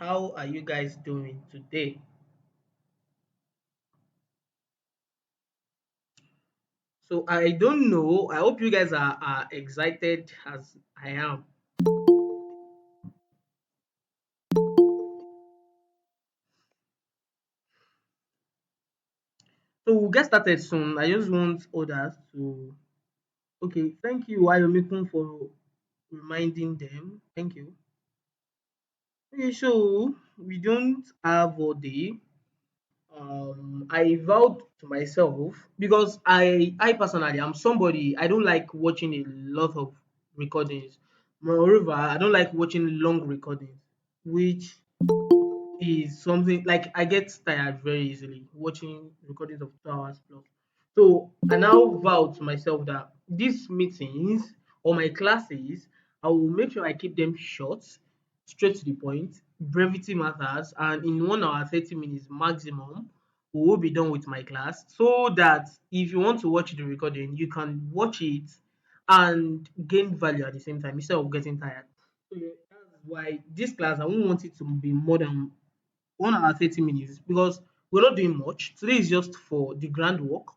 How are you guys doing today? So I don't know. I hope you guys are excited as I am. So we'll get started soon. I just want others to. Okay, thank you, Ayomikun, for reminding them. Thank you. Okay, so we don't have all day. I vowed to myself because I personally am somebody I don't like watching a lot of recordings. Moreover, I don't like watching long recordings, which is something like I get tired very easily watching recordings of 2 hours plus. So I now vow to myself that these meetings or my classes, I will make sure I keep them short, straight to the point. Brevity matters, and in 1 hour, 30 minutes maximum, we will be done with my class so that if you want to watch the recording, you can watch it and gain value at the same time instead of getting tired. So yeah, that's why this class I won't want it to be more than 1 hour 30 minutes because we're not doing much. Today is just for the groundwork,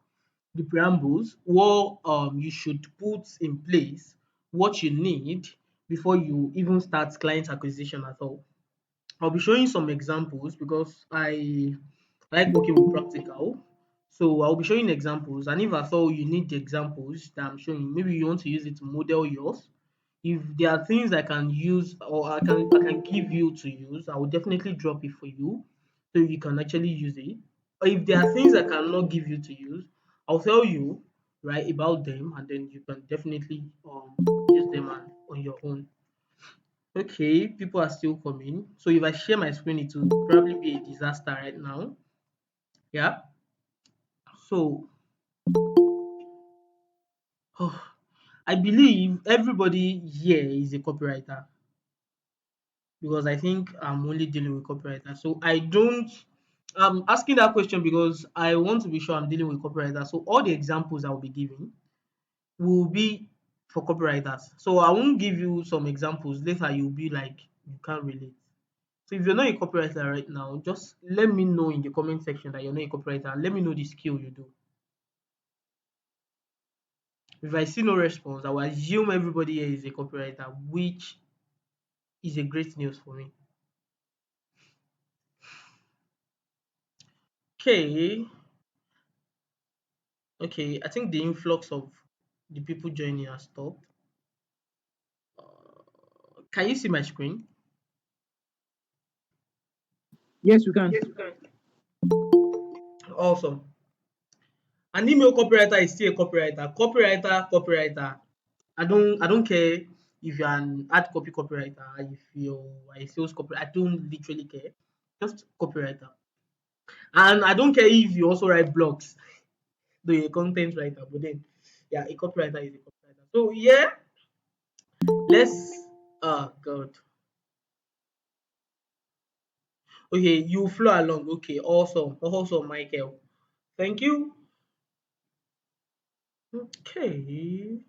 the preambles, what you should put in place, what you need before you even start client acquisition at all. I'll be showing some examples because I like working with practical. So I'll be showing examples, and if at all you need the examples that I'm showing, maybe you want to use it to model yours. If there are things I can use or I can give you to use, I will definitely drop it for you so you can actually use it. Or if there are things I cannot give you to use, I'll tell you right about them, and then you can definitely use them on your own. Okay, people are still coming. So if I share my screen, it will probably be a disaster right now. Yeah. So I believe everybody here is a copywriter because I think I'm only dealing with copywriters. So I don't. I'm asking that question because I want to be sure I'm dealing with copywriters. So all the examples I'll be giving will be for copywriters. So I won't give you some examples later. You'll be like you can't relate. So if you're not a copywriter right now, just let me know in the comment section that you're not a copywriter and let me know the skill you do. If I see no response, I will assume everybody here is a copywriter, which is a great news for me. Okay, okay. I think the influx of the people joining has stopped. Can you see my screen? Yes, we can. Yes, you can. Awesome. An email copywriter is still a copywriter. Copywriter. I don't care if you're an ad copy copywriter, if you're a sales copywriter, I don't literally care. Just copywriter. And I don't care if you also write blogs, though you're a content writer, but then yeah, a copywriter is a copywriter. So yeah, let's oh god. Okay, you flow along. Okay, awesome. Awesome, Michael. Thank you. Okay.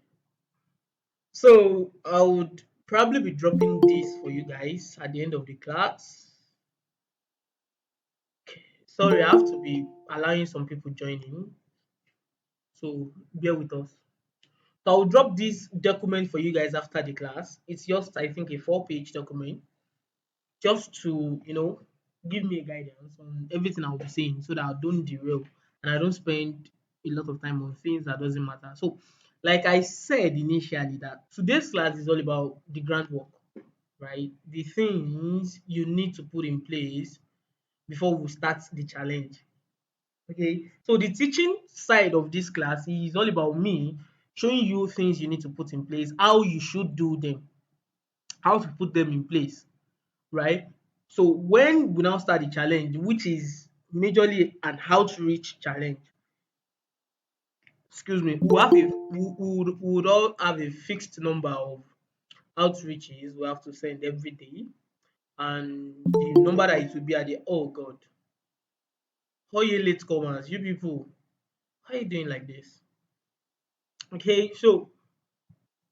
So I would probably be dropping this for you guys at the end of the class. Sorry, I have to be allowing some people joining, so bear with us. So I'll drop this document for you guys after the class. It's just I think a 4-page document, just to give me a guidance on everything I'll be saying, so that I don't derail and I don't spend a lot of time on things that doesn't matter. So, like I said initially, that today's class is all about the groundwork, right? The things you need to put in place before we start the challenge. Okay, so the teaching side of this class is all about me showing you things you need to put in place, how you should do them, how to put them in place, right? So when we now start the challenge, which is majorly an outreach challenge, excuse me, we would all have a fixed number of outreaches we have to send every day, and the number that it will be at the oh god, how you late comers, you people, how you doing like this? Okay, so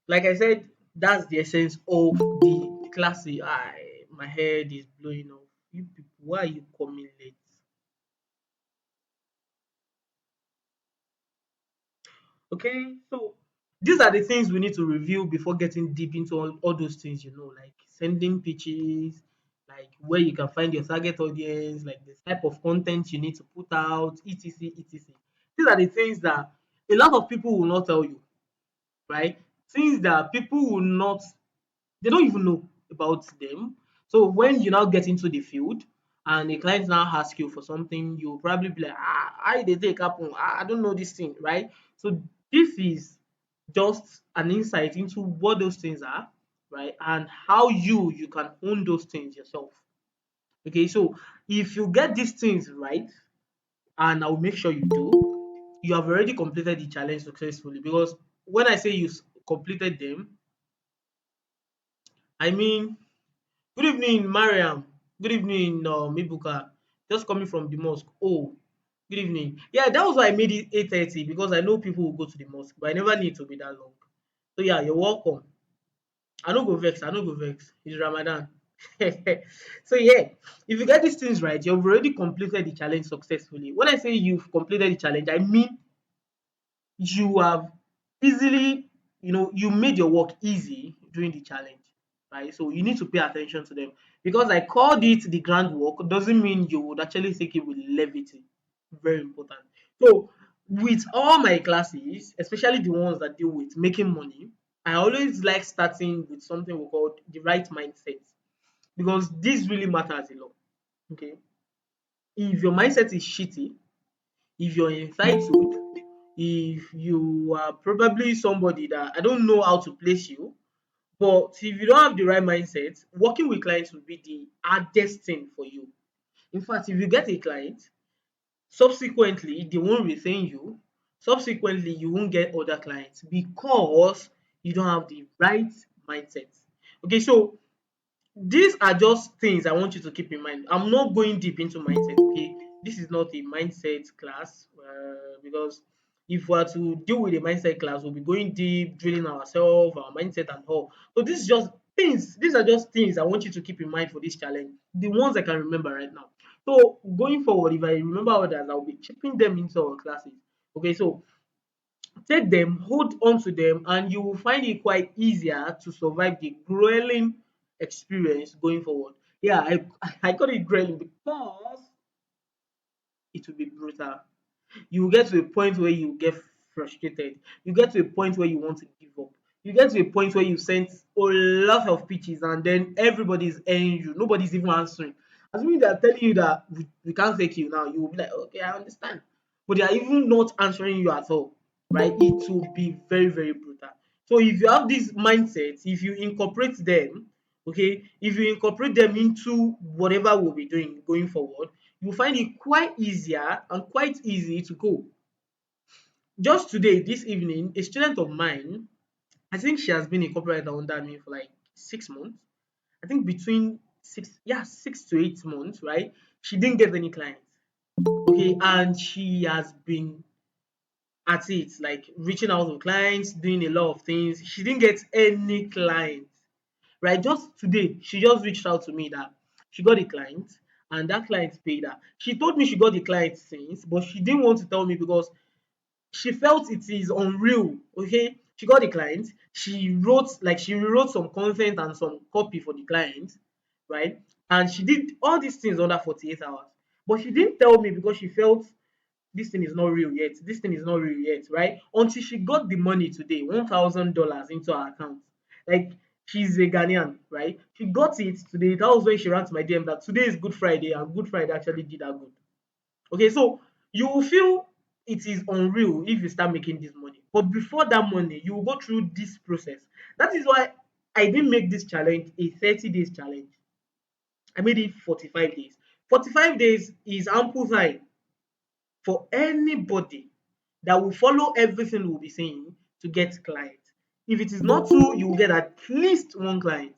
like I said, that's the essence of the class. My head is blowing off. You people, why are you coming late? Okay, so these are the things we need to review before getting deep into all those things, like sending pitches, like where you can find your target audience, like the type of content you need to put out, etc. etc. These are the things that a lot of people will not tell you, right? Things that people will not, they don't even know about them. So when you now get into the field and a client now asks you for something, you'll probably be like, how they take happen? I don't know this thing, right? So this is just an insight into what those things are, right? And how you can own those things yourself. Okay, so if you get these things right, and I'll make sure you do, you have already completed the challenge successfully. Because when I say completed them, I mean, good evening, Mariam. Good evening, Mibuka. Just coming from the mosque. Oh, good evening. Yeah, that was why I made it 8:30 because I know people will go to the mosque, but I never need to be that long. So yeah, you're welcome. I no go vex. I no go vex. It's Ramadan. So yeah, if you get these things right, you've already completed the challenge successfully. When I say you've completed the challenge, I mean you have easily, you made your work easy during the challenge, right? So you need to pay attention to them. Because I called it the groundwork doesn't mean you would actually take it with levity. Very important. So with all my classes, especially the ones that deal with making money, I always like starting with something we call the right mindset, because this really matters a lot. Okay, if your mindset is shitty, if you're entitled, if you are probably somebody that I don't know how to place you, but if you don't have the right mindset, working with clients will be the hardest thing for you. In fact, if you get a client, subsequently they won't retain you. Subsequently, you won't get other clients because you don't have the right mindset. Okay, so these are just things I want you to keep in mind. I'm not going deep into mindset, okay? This is not a mindset class, because if we are to deal with a mindset class, we'll be going deep, drilling ourselves, our mindset, and all. So this is just things. These are just things I want you to keep in mind for this challenge. The ones I can remember right now. So going forward, if I remember others, I'll be chipping them into our classes. Okay, so take them, hold on to them, and you will find it quite easier to survive the grueling experience going forward. Yeah, I call it grueling because it will be brutal. You get to a point where you get frustrated. You get to a point where you want to give up. You get to a point where you sent a lot of pitches and then everybody's airing you. Nobody's even answering. Assuming they're telling you that we can't take you now, you will be like, okay, I understand. But they are even not answering you at all, right? It will be very, very brutal. So if you have this mindset, if you incorporate them, okay, if you incorporate them into whatever we'll be doing going forward, you find it quite easier and quite easy to go. Just today, this evening, a student of mine, I think she has been a copywriter under me for like 6 months. I think between 6 to 8 months, right? She didn't get any clients. Okay, and she has been at it, like reaching out to clients, doing a lot of things. She didn't get any clients, right? Just today, she just reached out to me that she got a client and that client paid her. She told me she got the client since, but she didn't want to tell me because she felt it is unreal. Okay, she got the client, she rewrote some content and some copy for the client, right? And she did all these things under 48 hours, but she didn't tell me because she felt this thing is not real yet, this thing is not real yet, right? Until she got the money today, $1,000 into her account. Like, she's a Ghanaian, right? She got it today. That was when she ran to my DM that today is Good Friday and Good Friday actually did her good. Okay, so you will feel it is unreal if you start making this money. But before that money, you will go through this process. That is why I didn't make this challenge a 30 days challenge. I made it 45 days. 45 days is ample time for anybody that will follow everything we'll be saying to get clients. If it is not true, you will get at least one client.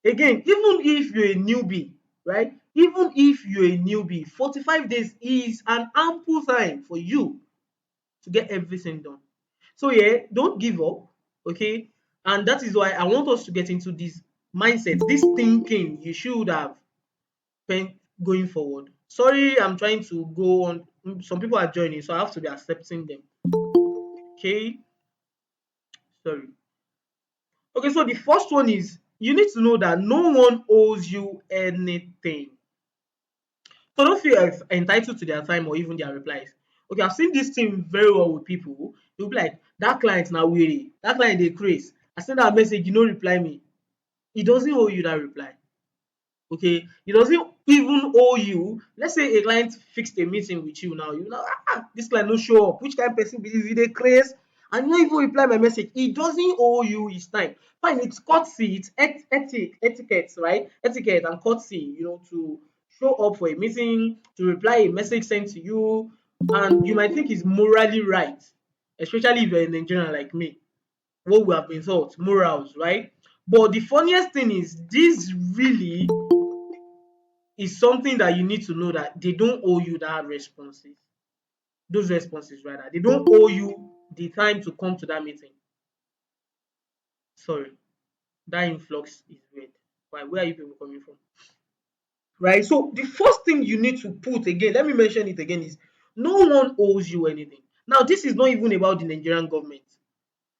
Again, even if you're a newbie, right? Even if you're a newbie, 45 days is an ample time for you to get everything done. So yeah, don't give up, okay? And that is why I want us to get into this mindset, this thinking you should have. going forward. Sorry, I'm trying to go on. Some people are joining, so I have to be accepting them. Okay, sorry. Okay, so the first one is you need to know that no one owes you anything. So don't feel entitled to their time or even their replies. Okay, I've seen this thing very well with people. They'll be like, that client now weary, that client they craze. I send that message, you no reply me. He doesn't owe you that reply. Okay, it doesn't even owe you. Let's say a client fixed a meeting with you now, you know, this client no show up, which kind of person be this, they craze and you no even reply my message. It doesn't owe you his time. Fine, it's courtesy, it's etiquette, right? Etiquette and courtesy, you know, to show up for a meeting, to reply a message sent to you, and you might think it's morally right, especially if you're a Nigerian like me, what we have been taught morals, right? But the funniest thing is this really is something that you need to know, that they don't owe you that responses, those responses rather. They don't owe you the time to come to that meeting. Sorry, that influx is weird. Why? Where are you people coming from? Right. So the first thing you need to put again, let me mention it again, is no one owes you anything. Now, this is not even about the Nigerian government.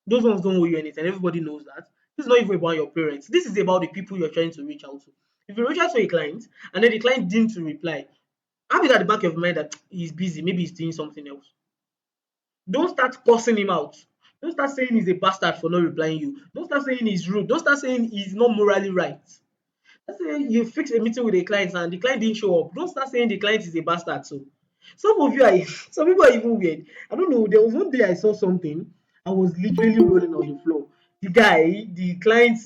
Those ones don't owe you anything. Everybody knows that. This is not even about your parents. This is about the people you're trying to reach out to. If you reach out to a client and then the client didn't reply, have it at the back of your mind that he's busy, maybe he's doing something else. Don't start cursing him out. Don't start saying he's a bastard for not replying you. Don't start saying he's rude. Don't start saying he's not morally right. Let's say you fix a meeting with a client and the client didn't show up. Don't start saying the client is a bastard. So some of you are some people are even weird. I don't know. There was one day I saw something. I was literally rolling on the floor. The client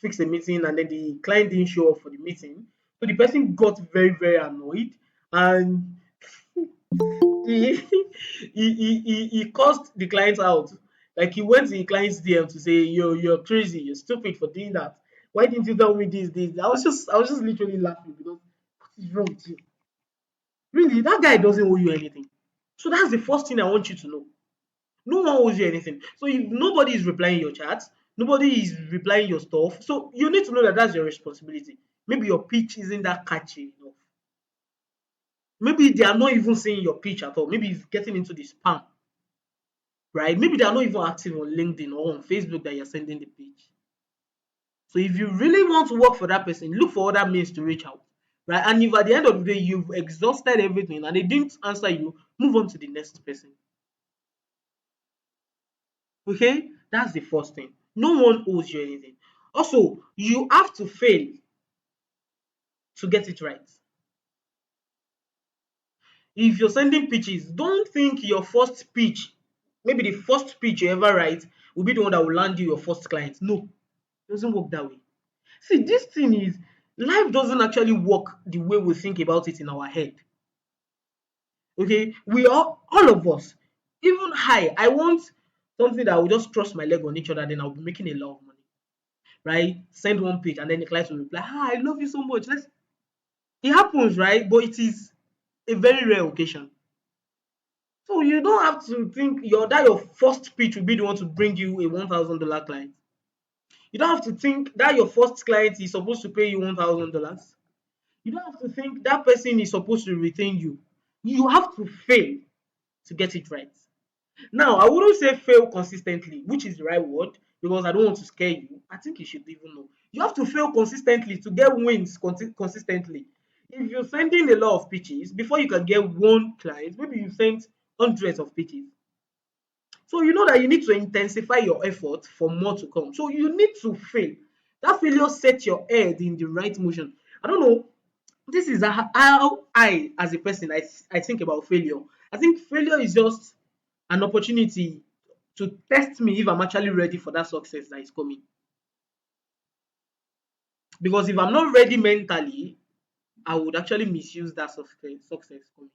fixed a meeting and then the client didn't show up for the meeting. So the person got very, very annoyed and he he cursed the client out. Like he went to the client's DM to say, you're crazy, you're stupid for doing that. Why didn't you tell me this? I was just literally laughing because what is wrong with you? Really, that guy doesn't owe you anything. So that's the first thing I want you to know. No one owes you anything. So if nobody is replying your chats, nobody is replying your stuff. So you need to know that that's your responsibility. Maybe your pitch isn't that catchy enough. Maybe they are not even seeing your pitch at all. Maybe it's getting into the spam, right? Maybe they are not even active on LinkedIn or on Facebook that you're sending the pitch. So if you really want to work for that person, look for other means to reach out, right? And if at the end of the day you've exhausted everything and they didn't answer you, move on to the next person. Okay, that's the first thing. No one owes you anything. Also, you have to fail to get it right. If you're sending pitches, don't think your first pitch, maybe the first pitch you ever write, will be the one that will land you your first client. No, it doesn't work that way. See, this thing is, life doesn't actually work the way we think about it in our head. Okay, we all of us, even I want something that will just cross my leg on each other, then I'll be making a lot of money, right? Send one page and then the client will reply, I love you so much. It happens, right? But it is a very rare occasion. So you don't have to think your first pitch will be the one to bring you a $1,000 client. You don't have to think that your first client is supposed to pay you $1,000. You don't have to think that person is supposed to retain you. You have to fail to get it right. Now, I wouldn't say fail consistently, which is the right word, because I don't want to scare you. I think you should even know. You have to fail consistently to get wins consistently. If you're sending a lot of pitches, before you can get one client, maybe you sent hundreds of pitches. So you know that you need to intensify your effort for more to come. So you need to fail. That failure sets your head in the right motion. I don't know. This is how I, as a person, I think about failure. I think failure is just an opportunity to test me if I'm actually ready for that success that is coming. Because if I'm not ready mentally, I would actually misuse that success coming.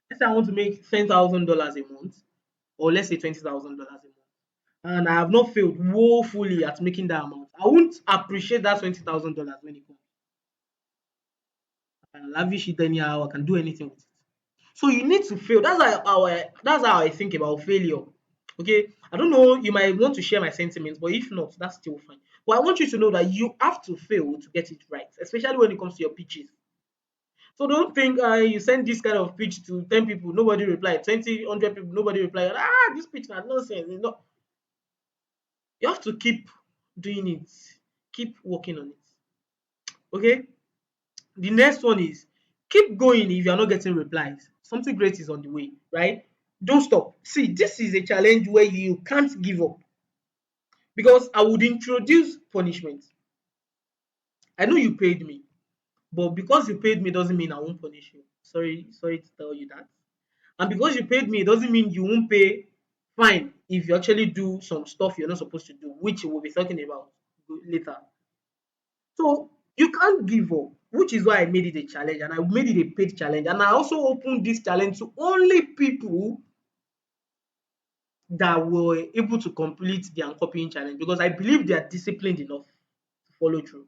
Let's say I want to make $10,000 a month, or let's say $20,000 a month, and I have not failed woefully at making that amount. I won't appreciate that $20,000 when it comes. I can lavish it anyhow. I can do anything with it. So you need to fail. That's how I think about failure. Okay, I don't know. You might want to share my sentiments, but if not, that's still fine. But I want you to know that you have to fail to get it right, especially when it comes to your pitches. So don't think you send this kind of pitch to 10 people, nobody reply, 20, 100 people, nobody reply. This pitch is nonsense. It's not. You have to keep doing it, keep working on it. Okay. The next one is keep going if you're not getting replies. Something great is on the way, right? Don't stop. See, this is a challenge where you can't give up because I would introduce punishment. I know you paid me, but because you paid me doesn't mean I won't punish you. Sorry to tell you that. And because you paid me, it doesn't mean you won't pay fine if you actually do some stuff you're not supposed to do, which we'll be talking about later. So you can't give up, which is why I made it a challenge and I made it a paid challenge. And I also opened this challenge to only people that were able to complete the uncopying challenge because I believe they are disciplined enough to follow through.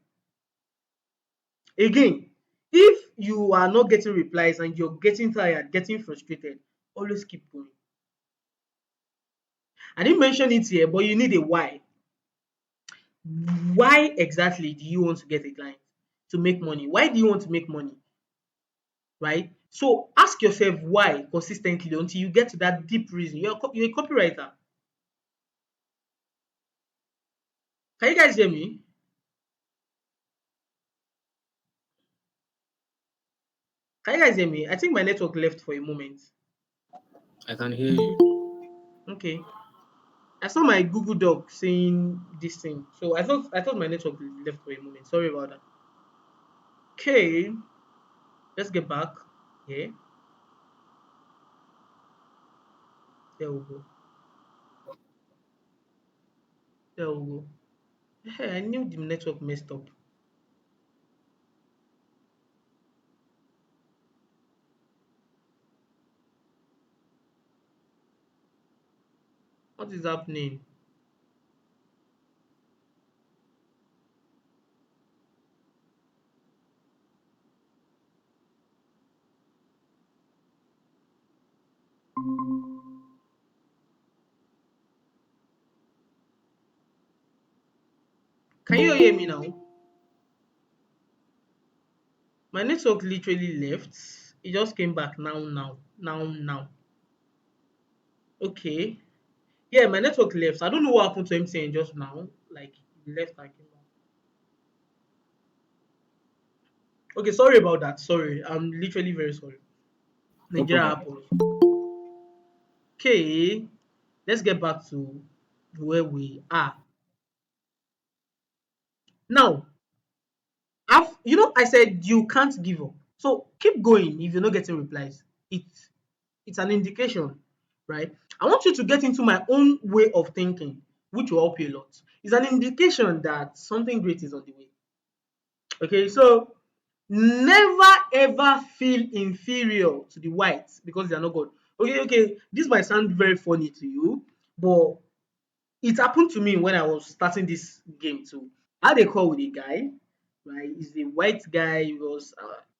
Again, if you are not getting replies and you're getting tired, getting frustrated, always keep going. I didn't mention it here, but you need a why. Why exactly do you want to get a client? To make money. Why do you want to make money? Right? So ask yourself why consistently until you get to that deep reason. You're a copywriter. Can you guys hear me? Can you guys hear me? I think my network left for a moment. I can hear you. Okay. I saw my Google Doc saying this thing. So I thought my network left for a moment. Sorry about that. Okay, let's get back. Yeah, there we go. There we go. Hey, I knew the network messed up. What is happening? Can you hear me now? My network literally left. It just came back now. Okay. Yeah, my network left. I don't know what happened to MTN just now. Like it left and came back. Okay, sorry about that. Sorry. I'm literally very sorry. No Nigeria problem. happens. Okay. Let's get back to where we are. Now, I said you can't give up. So keep going if you're not getting replies. It's an indication, right? I want you to get into my own way of thinking, which will help you a lot. It's an indication that something great is on the way. Okay, so never ever feel inferior to the whites because they are not good. Okay, this might sound very funny to you, but it happened to me when I was starting this game too. I had a call with a guy, right? He's a white guy.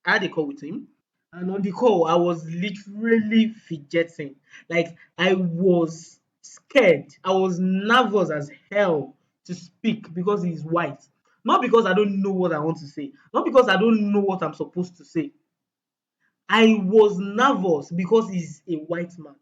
I had a call with him, and on the call, I was literally fidgeting. Like I was scared. I was nervous as hell to speak because he's white. Not because I don't know what I want to say. Not because I don't know what I'm supposed to say. I was nervous because he's a white man.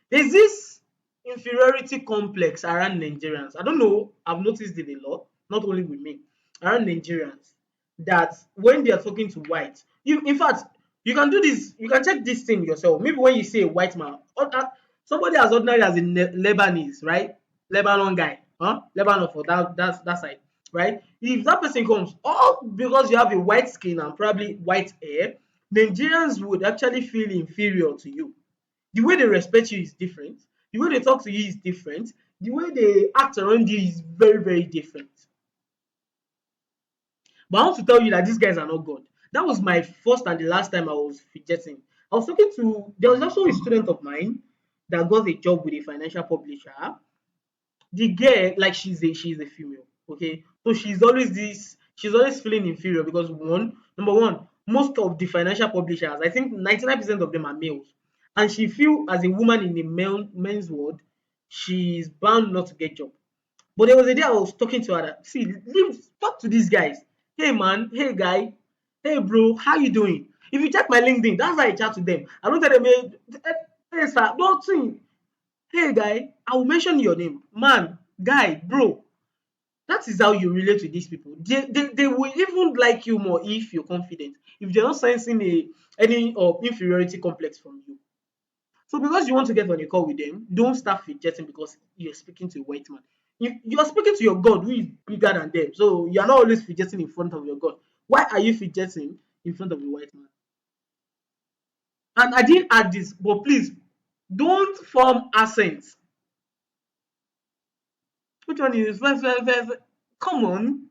There's this inferiority complex around Nigerians. I don't know, I've noticed it a lot, not only with me, around Nigerians, that when they are talking to whites, in fact, you can do this, you can check this thing yourself. Maybe when you say a white man, somebody as ordinary as a Lebanese, right? Lebanon guy, huh? Lebanon for that side, right? If that person comes, all because you have a white skin and probably white hair, Nigerians would actually feel inferior to you. The way they respect you is different. The way they talk to you is different. The way they act around you is very, very different. But I want to tell you that these guys are not God. That was my first and the last time I was fidgeting. I was talking to, there was also a student of mine that got a job with a financial publisher. The girl, like she's a female, okay, so she's always feeling inferior because number one, most of the financial publishers, I think 99% of them are males, and she feel as a woman in the men's world, she's bound not to get job. But there was a day I was talking to her that, see, talk to these guys. Hey man, hey guy, hey bro, how you doing? If you check my LinkedIn, that's how I chat to them. I don't tell them, hey sir, don't think, hey guy, I will mention your name, man, guy, bro. That is how you relate with these people. They will even like you more if you're confident. If they're not sensing any inferiority complex from you. So because you want to get on a call with them, don't start fidgeting because you're speaking to a white man. You're speaking to your God who is bigger than them. So you're not always fidgeting in front of your God. Why are you fidgeting in front of a white man? And I didn't add this, but please don't form accents. Which one is come on?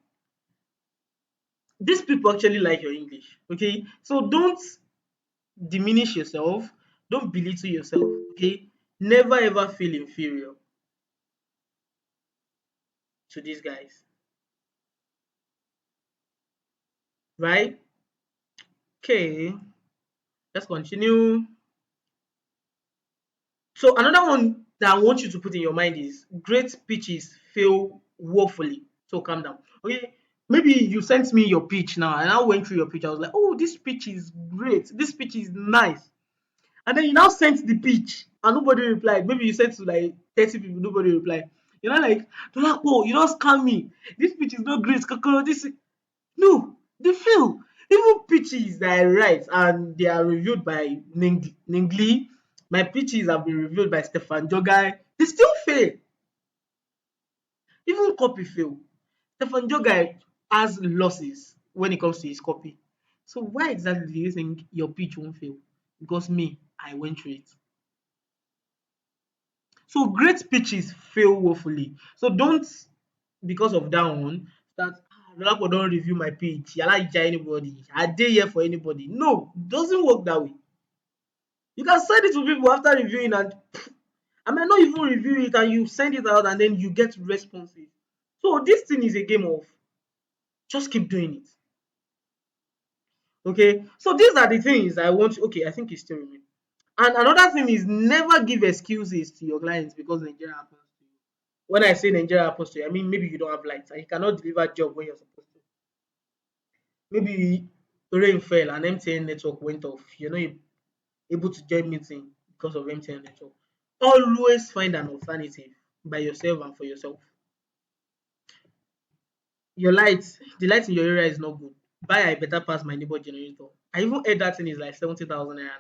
These people actually like your English. Okay. So don't diminish yourself, don't belittle yourself. Okay. Never ever feel inferior to these guys. Right? Okay. Let's continue. So another one that I want you to put in your mind is great pitches fail woefully. So calm down. Okay. Maybe you sent me your pitch now, and I went through your pitch. I was like, oh, this pitch is great. This pitch is nice. And then you now sent the pitch and nobody replied. Maybe you sent to like 30 people, nobody replied. You're not like, Dolapo, you don't scam me. This pitch is not great. Kakoro, this no, they fail. Even pitches that I write and they are reviewed by Ningli, my pitches have been reviewed by Stefan Jogai, they still fail. Even copy fail. Stefan Jogai has losses when it comes to his copy. So why exactly do you think your pitch won't fail? Because me, I went through it. So great pitches fail woefully. So don't, because of that one, start Dolapo don't review my pitch. Yala ija anybody. I dey here for anybody. No, doesn't work that way. You can send it to people after reviewing and I might not even review it and you send it out and then you get responses. So this thing is a game of just keep doing it. Okay. So these are the things I want. Okay, I think it's still remain. And another thing is never give excuses to your clients because Nigeria happens to you. When I say Nigeria happens to you, I mean maybe you don't have lights and you cannot deliver job when you're supposed to. Maybe rain fell and MTN network went off. You're not able to join meeting because of MTN network. Always find an alternative by yourself and for yourself. Your light, the light in your area is not good. Buy I better pass my neighbor generator. I even heard that thing is like 70,000 naira now.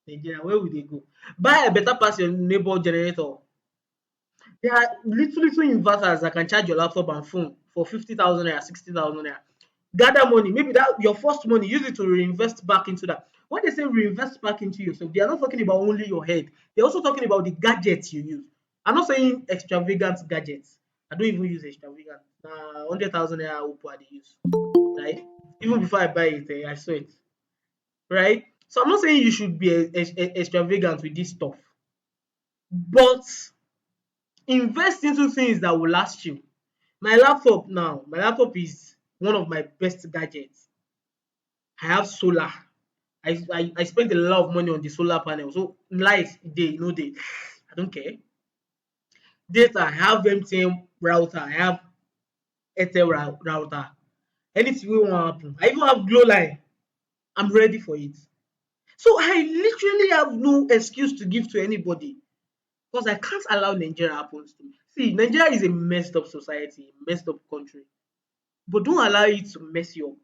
Nigeria, where will they go? Buy I better pass your neighbor generator. There are little inverters that can charge your laptop and phone for 50,000 naira, 60,000 naira. Gather money, maybe that your first money, use it to reinvest back into that. When they say reinvest back into yourself, they are not talking about only your head, they're also talking about the gadgets you use. I'm not saying extravagant gadgets. I don't even use extravagant. 100,000 naira Oppo I dey use, right? Even before I buy it, I saw it, right? So I'm not saying you should be extravagant with this stuff, but invest into things that will last you. My laptop is one of my best gadgets. I have solar. I spent a lot of money on the solar panel. So light dey, no dey, I don't care. Data, I have MTN router, I have Airtel router. Anything wey wan happen, I even have glow line. I'm ready for it. So I literally have no excuse to give to anybody because I can't allow Nigeria happens to me. See, Nigeria is a messed up society, a messed up country, but don't allow it to mess you up.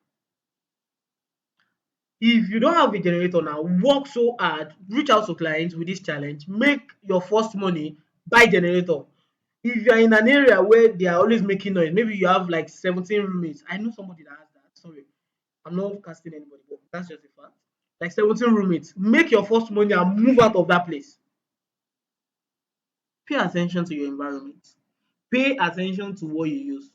If you don't have a generator now, work so hard, reach out to clients with this challenge, make your first money, buy generator. If you are in an area where they are always making noise, maybe you have like 17 roommates. I know somebody that has that. Sorry, I'm not casting anybody, but that's just a fact. Like 17 roommates, make your first money and move out of that place. Pay attention to your environment. Pay attention to what you use.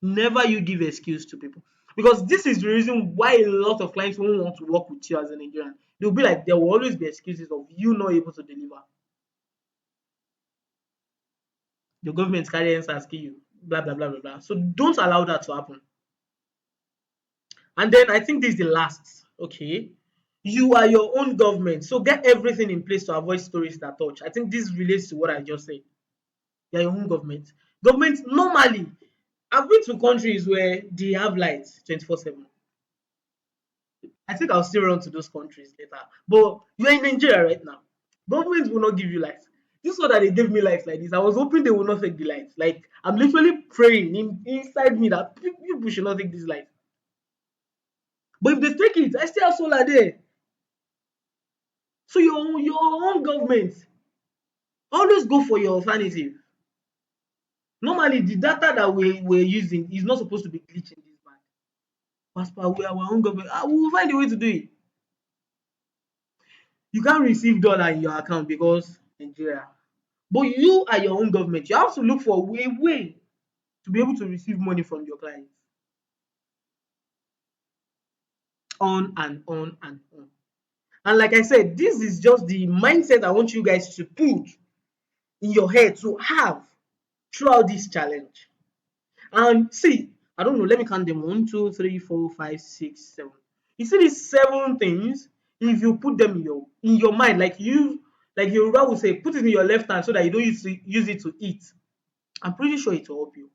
Never you give excuse to people. Because this is the reason why a lot of clients won't want to work with you as a Nigerian. They'll be like, there will always be excuses of you not able to deliver. The government carry ends asking you, blah, blah, blah, blah, blah. So don't allow that to happen. And then I think this is the last. Okay. You are your own government. So get everything in place to avoid stories that touch. I think this relates to what I just said. You're your own government. Government normally, I've been to countries where they have lights 24/7. I think I'll still run to those countries later. But you're in Nigeria right now. Government will not give you lights. This one that they gave me lights like this, I was hoping they will not take the lights. Like I'm literally praying inside me that people should not take this light. But if they take it, I still have solar there. So your own government, always go for your alternative. Normally, the data that we're using is not supposed to be glitching this bad. As per we our own government, we will find a way to do it. You can't receive dollar in your account because Nigeria. But you are your own government. You have to look for a way to be able to receive money from your clients. On and on and on. And like I said, this is just the mindset I want you guys to put in your head to have throughout this challenge. And see, I don't know, let me count them. 1, 2, 3, 4, 5, 6, 7. You see these 7 things, if you put them in your mind, like Yoruba would say, put it in your left hand so that you don't use it to eat. I'm pretty sure it will help you.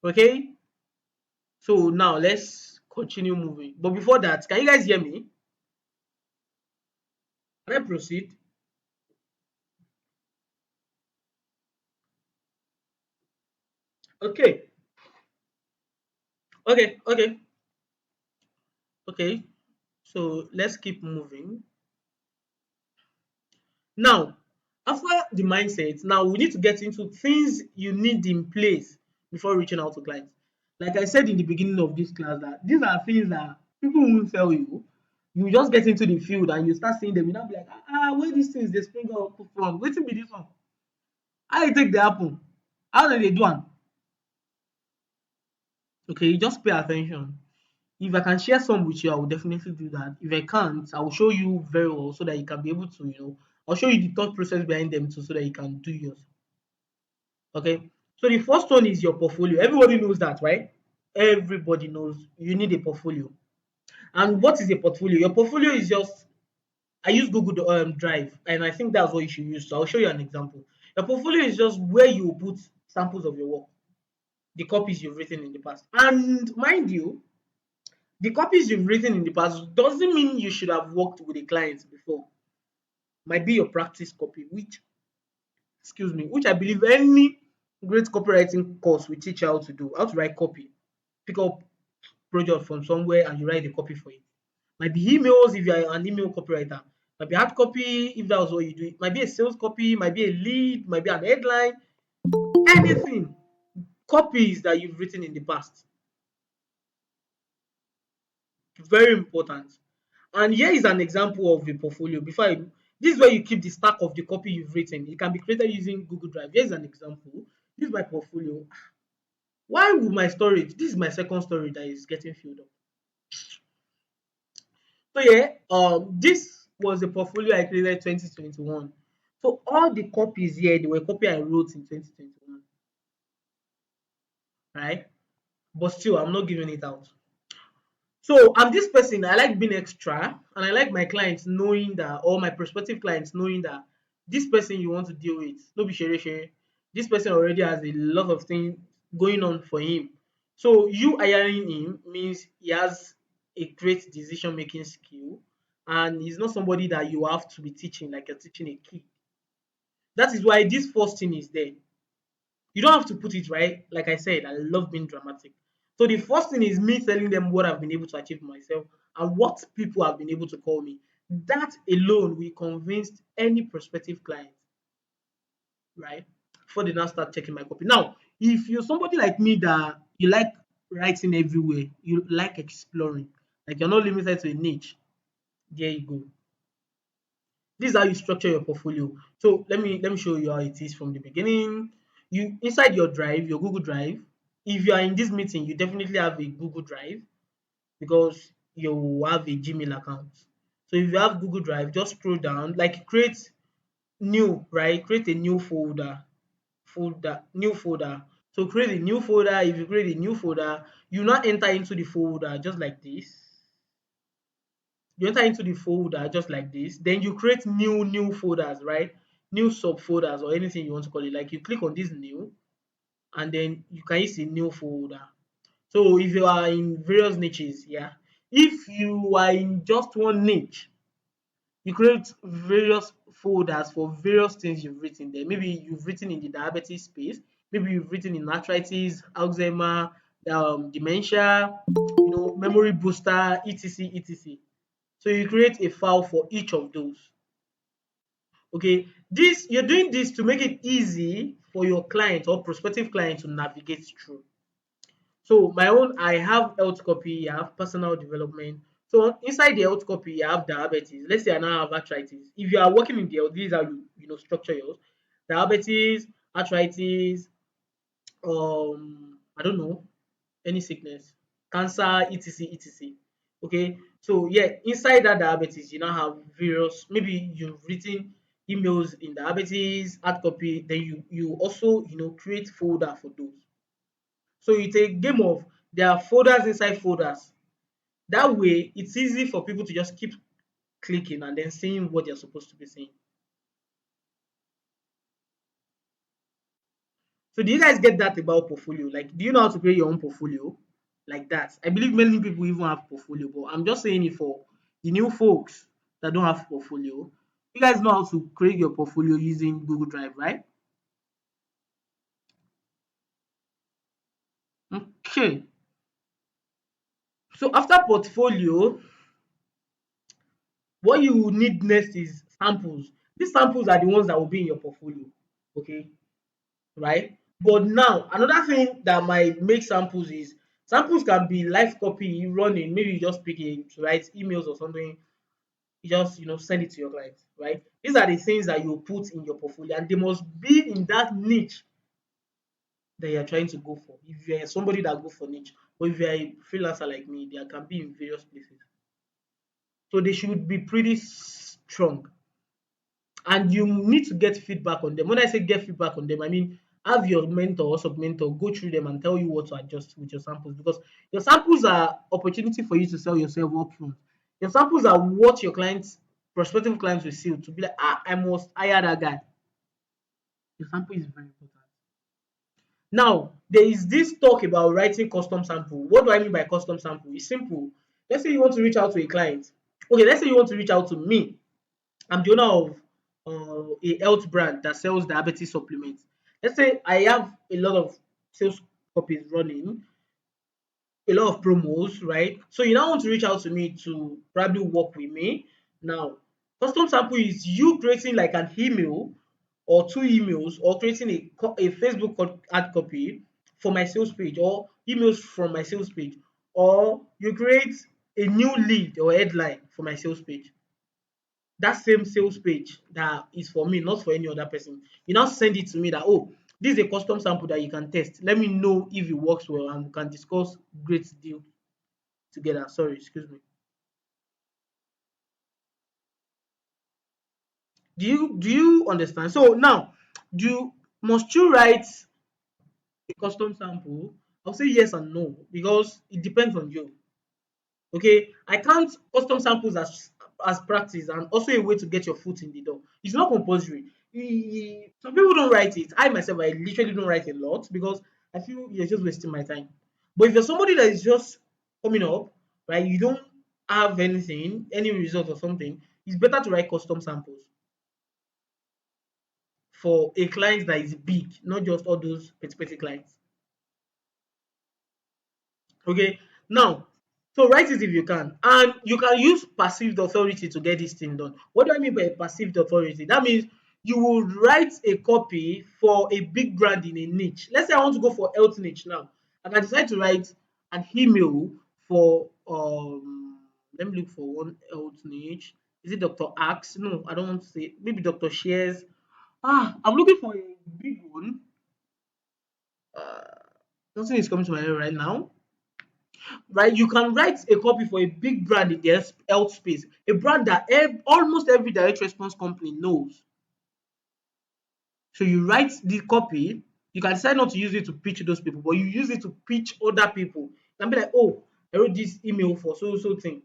Okay? So now let's continue moving. But before that, can you guys hear me? Can I proceed? Okay. Okay. Okay. So let's keep moving. Now, after the mindset, now we need to get into things you need in place before reaching out to clients. Like I said in the beginning of this class, that these are things that people won't tell you. You just get into the field and you start seeing them. You not be like, where these things they spring up from? Wetin be this one? How you take the happen? How do they do am? Okay, you just pay attention. If I can share some with you, I will definitely do that. If I can't, I will show you very well so that you can be able to, I'll show you the thought process behind them too so that you can do yours. Okay. So the first one is your portfolio. Everybody knows that, right? Everybody knows you need a portfolio. And what is a portfolio? Your portfolio is just, I use Google Drive, and I think that's what you should use. So I'll show you an example. Your portfolio is just where you put samples of your work, the copies you've written in the past. And mind you, the copies you've written in the past doesn't mean you should have worked with a client before. Might be your practice copy, which I believe any great copywriting course will teach you how to do, how to write copy. Pick up project from somewhere and you write the copy for it. Might be emails if you are an email copywriter. Might be hard copy if that was what you do. It might be a sales copy, might be a lead, might be an headline, anything. Copies that you've written in the past. Very important. And here is an example of a portfolio. This is where you keep the stack of the copy you've written. It can be created using Google Drive. Here's an example. This is my portfolio. Why would my storage? This is my second storage that is getting filled up. So yeah, this was a portfolio I created 2021. So all the copies here, they were copy I wrote in 2021, right? But still, I'm not giving it out. So I'm this person. I like being extra, and I like my clients knowing that, or my prospective clients knowing that this person you want to deal with, no be shere shere. This person already has a lot of things going on for him. So you hiring him means he has a great decision making skill, and he's not somebody that you have to be teaching like you're teaching a kid. That is why this first thing is there. You don't have to put it right. Like I said, I love being dramatic. So the first thing is me telling them what I've been able to achieve myself and what people have been able to call me. That alone will convince any prospective client, right? Before they now start checking my copy. Now, if you're somebody like me that you like writing everywhere, you like exploring, like you're not limited to a niche, there you go. This is how you structure your portfolio. So let me show you how it is from the beginning. You inside your drive, your Google Drive. If you are in this meeting, you definitely have a Google Drive because you have a Gmail account. So if you have Google Drive, just scroll down, like create new, right? Create a new new folder. So create a new folder. If you create a new folder, you now enter into the folder just like this. You enter into the folder just like this, then you create new folders, right? New subfolders or anything you want to call it. Like you click on this new, and then you can use a new folder. So if you are in various niches, yeah, if you are in just one niche, you create various folders for various things you've written there. Maybe you've written in the diabetes space, maybe you've written in arthritis, Alzheimer, dementia, memory booster, etc, etc. So you create a file for each of those. Okay, this you're doing this to make it easy for your client or prospective client to navigate through. So my own, I have health copy, I have personal development. So inside the health copy, I have diabetes. Let's say I now have arthritis. If you are working in the health, this is how you structure yours. Diabetes, arthritis, I don't know, any sickness, cancer, etc, etc. Okay, so yeah, inside that diabetes, you now have various. Maybe you've written emails in diabetes, hard copy. Then you also create folder for those. So it's a game of there are folders inside folders. That way, it's easy for people to just keep clicking and then seeing what they're supposed to be seeing. So do you guys get that about portfolio? Like, do you know how to create your own portfolio like that? I believe many people even have portfolio, but I'm just saying it for the new folks that don't have portfolio. You guys know how to create your portfolio using Google Drive, right? Okay. So after portfolio, what you will need next is samples. These samples are the ones that will be in your portfolio. Okay, right? But now another thing that might make samples is samples can be live copy running. Maybe you just pick it to write emails or something. You just send it to your clients, right? These are the things that you put in your portfolio, and they must be in that niche that you're trying to go for. If you're somebody that go for niche, or if you're a freelancer like me, they can be in various places. So they should be pretty strong, and you need to get feedback on them. When I say get feedback on them, I mean have your mentor or sub mentor go through them and tell you what to adjust with your samples, because your samples are opportunity for you to sell yourself up front. Your samples are what your clients, prospective clients, will see to be like, I must hire that guy. Your sample is very important. Now there is this talk about writing custom sample. What do I mean by custom sample? It's simple. Let's say you want to reach out to a client. Okay, let's say you want to reach out to me. I'm the owner of a health brand that sells diabetes supplements. Let's say I have a lot of sales copies running, a lot of promos, right? So you now want to reach out to me to probably work with me. Now, custom sample is you creating like an email or two emails, or creating a Facebook ad copy for my sales page, or emails from my sales page, or you create a new lead or headline for my sales page. That same sales page that is for me, not for any other person. You now send it to me that, oh, this is a custom sample that you can test. Let me know if it works well, and we can discuss great deal together. Sorry, excuse me. Do you understand? So now, must you write a custom sample? I'll say yes and no, because it depends on you. Okay, I count custom samples as practice and also a way to get your foot in the door. It's not compulsory. Some people don't write it. I myself, I literally don't write a lot because I feel you're just wasting my time. But if you're somebody that is just coming up, right, you don't have anything, any result or something, it's better to write custom samples for a client that is big, not just all those petty clients. Okay, now, so write it if you can, and you can use perceived authority to get this thing done. What do I mean by perceived authority? That means you will write a copy for a big brand in a niche. Let's say I want to go for health niche now. I can decide to write an email for let me look for one health niche. Is it Dr. Axe? No, I don't want to say, maybe Dr. Shares. I'm looking for a big one. Nothing is coming to my head right now. Right? You can write a copy for a big brand in the health space, a brand that almost every direct response company knows. So you write the copy. You can decide not to use it to pitch those people, but you use it to pitch other people. You can be like, oh, I wrote this email for so thing.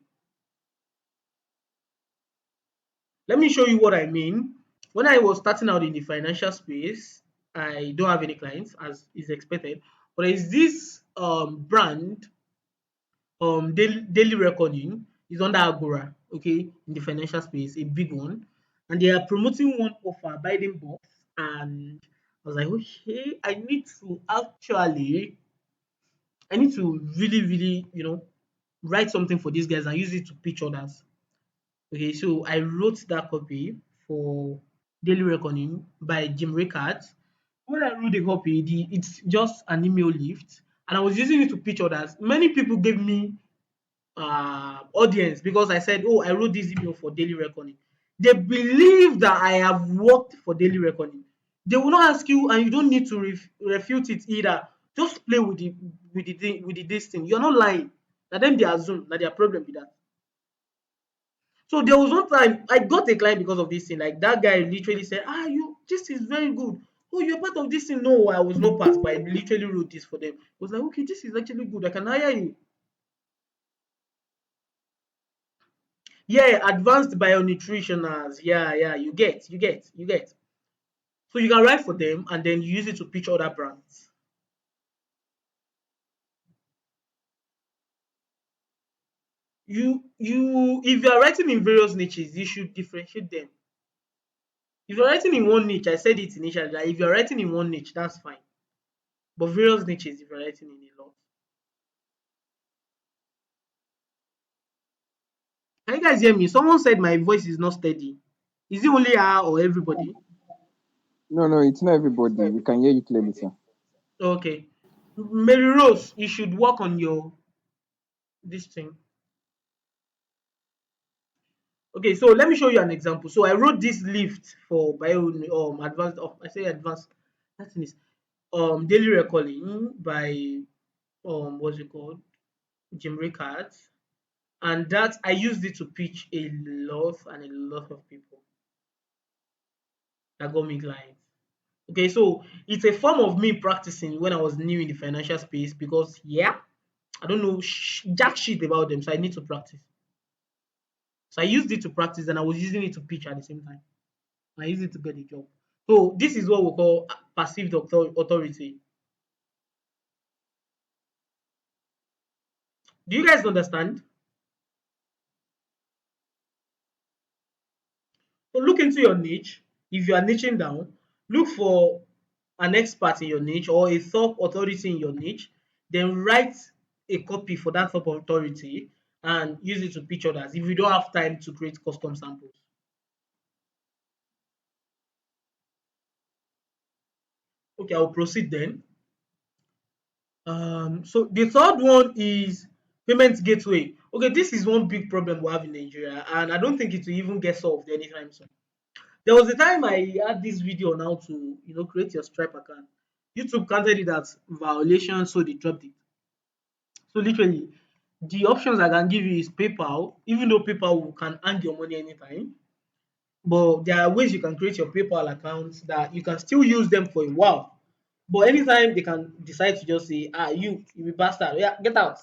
Let me show you what I mean. When I was starting out in the financial space, I don't have any clients as is expected. But there is this brand, daily reckoning is under Agora, okay, in the financial space, a big one, and they are promoting one offer, buy them box, and I was like, okay, I need to really, really, write something for these guys and use it to pitch others. Okay, so I wrote that copy for Daily Reckoning by Jim Rickards. When I wrote the copy, it's just an email lift, and I was using it to pitch others. Many people gave me audience because I said, "Oh, I wrote this email for Daily Reckoning." They believe that I have worked for Daily Reckoning. They will not ask you, and you don't need to refute it either. Just play with this thing. You're not lying. Now them they assume that their problem with that. So there was one time I got a client because of this thing. Like that guy literally said, "Ah, you this is very good. Oh, you're part of this thing." No, I was not part, but I literally wrote this for them. I was like, okay, this is actually good. I can hire you. Yeah, advanced bionutritionals. Yeah, yeah, you get. So you can write for them and then you use it to pitch other brands. If you are writing in various niches, you should differentiate them. If you're writing in one niche, I said it initially, that if you're writing in one niche, that's fine. But various niches, if you're writing in a lot. Can you guys hear me? Someone said my voice is not steady. Is it only her or everybody? No, no, it's not everybody. We can hear you clearly, sir. Okay. Mary Rose, you should work on your this thing. Okay, so let me show you an example. So I wrote this lift for bio advanced I say advanced that thing is daily recording by what's it called? Jim Rickards. And that I used it to pitch a lot of people that got me clients. Okay, so it's a form of me practicing when I was new in the financial space because yeah, I don't know jack shit about them, so I need to practice. So I used it to practice and I was using it to pitch at the same time. I used it to get a job. So this is what we call perceived authority. Do you guys understand? So look into your niche. If you are niching down, look for an expert in your niche or a top authority in your niche, then write a copy for that top authority and use it to pitch others if you don't have time to create custom samples. Okay, I'll proceed then. So the third one is payment gateway. Okay, this is one big problem we have in Nigeria, and I don't think it will even get solved anytime soon. There was a time I had this video on how to, create your Stripe account. YouTube counted it as violation, so they dropped it. So literally, the options I can give you is PayPal, even though PayPal can hang your money anytime. But there are ways you can create your PayPal accounts that you can still use them for a while. But anytime they can decide to just say, you be bastard, yeah, get out.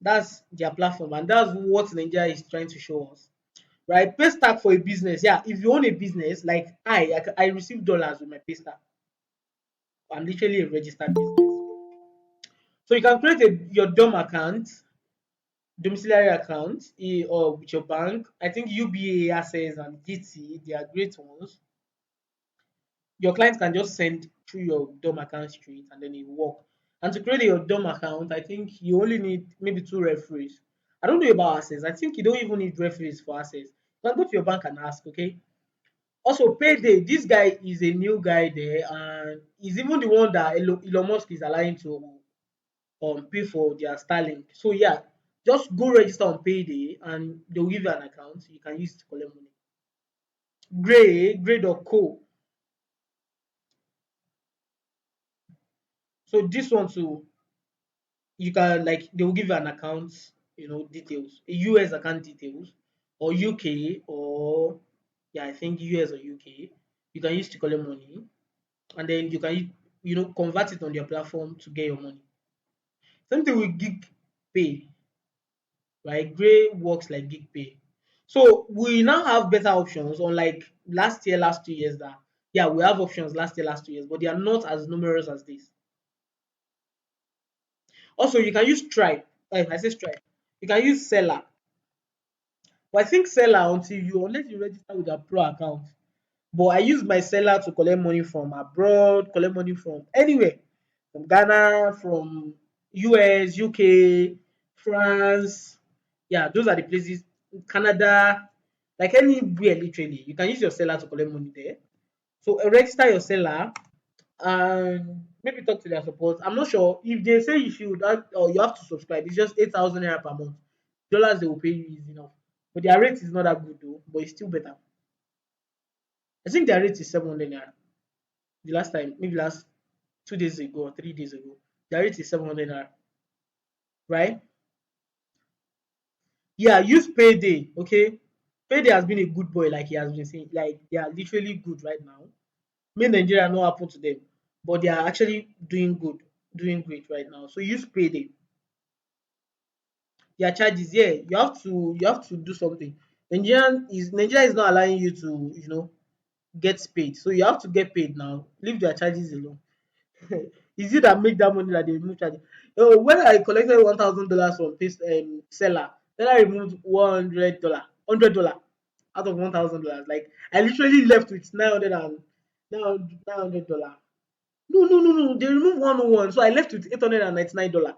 That's their platform, and that's what Nigeria is trying to show us. Right? Pay stack for a business. Yeah, if you own a business, like I receive dollars with my pay stack. I'm literally a registered business. So you can create your DOM account, domiciliary account, or with your bank. I think UBA, Access, and GT, they are great ones. Your clients can just send through your DOM account straight and then it will work. And to create your DOM account, I think you only need maybe two referees. I don't know about Access. I think you don't even need referees for Access. You can go to your bank and ask, okay? Also, Payday, this guy is a new guy there, and he's even the one that Elon Musk is allowing to pay for their Starlink. So yeah, just go register on Payday, and they'll give you an account. You can use it to collect money. Gray.co. So this one too, you can like they will give you an account, details, a US account details, or UK or yeah, I think US or UK. You can use to collect money, and then you can convert it on their platform to get your money. Same thing with gig pay, right? Gray works like gig pay. So we now have better options unlike last year, last 2 years that yeah, we have options last year, last 2 years, but they are not as numerous as this. Also, you can use Stripe. I say Stripe. You can use Seller. But I think Seller unless you register with a pro account. But I use my Seller to collect money from abroad, collect money from anywhere, from Ghana, from US, UK, France. Yeah, those are the places. Canada, like anywhere literally. You can use your Seller to collect money there. So register your Seller and maybe talk to their support. I'm not sure if they say you should have, or you have to subscribe. It's just 8,000 naira per month. Dollars they will pay you is enough, but their rate is not that good though. But it's still better. I think their rate is 700 naira. The last time, maybe last 2 days ago or 3 days ago, their rate is 700 naira, right? Yeah, use Payday. Okay, Payday has been a good boy, like he has been saying. Like they are literally good right now. May Nigeria not happen to them, but they are actually doing good, doing great right now. So use Payday. Their charges, yeah, you have to do something. Nigeria is not allowing you to get paid, so you have to get paid now. Leave their charges alone. Is it that make that money that they remove charges? Oh, when I collected $1,000 from seller, then I removed $100 out of $1,000. Like I literally left with 900 dollars. No, no, no, no. They removed 101, so I left with $899 out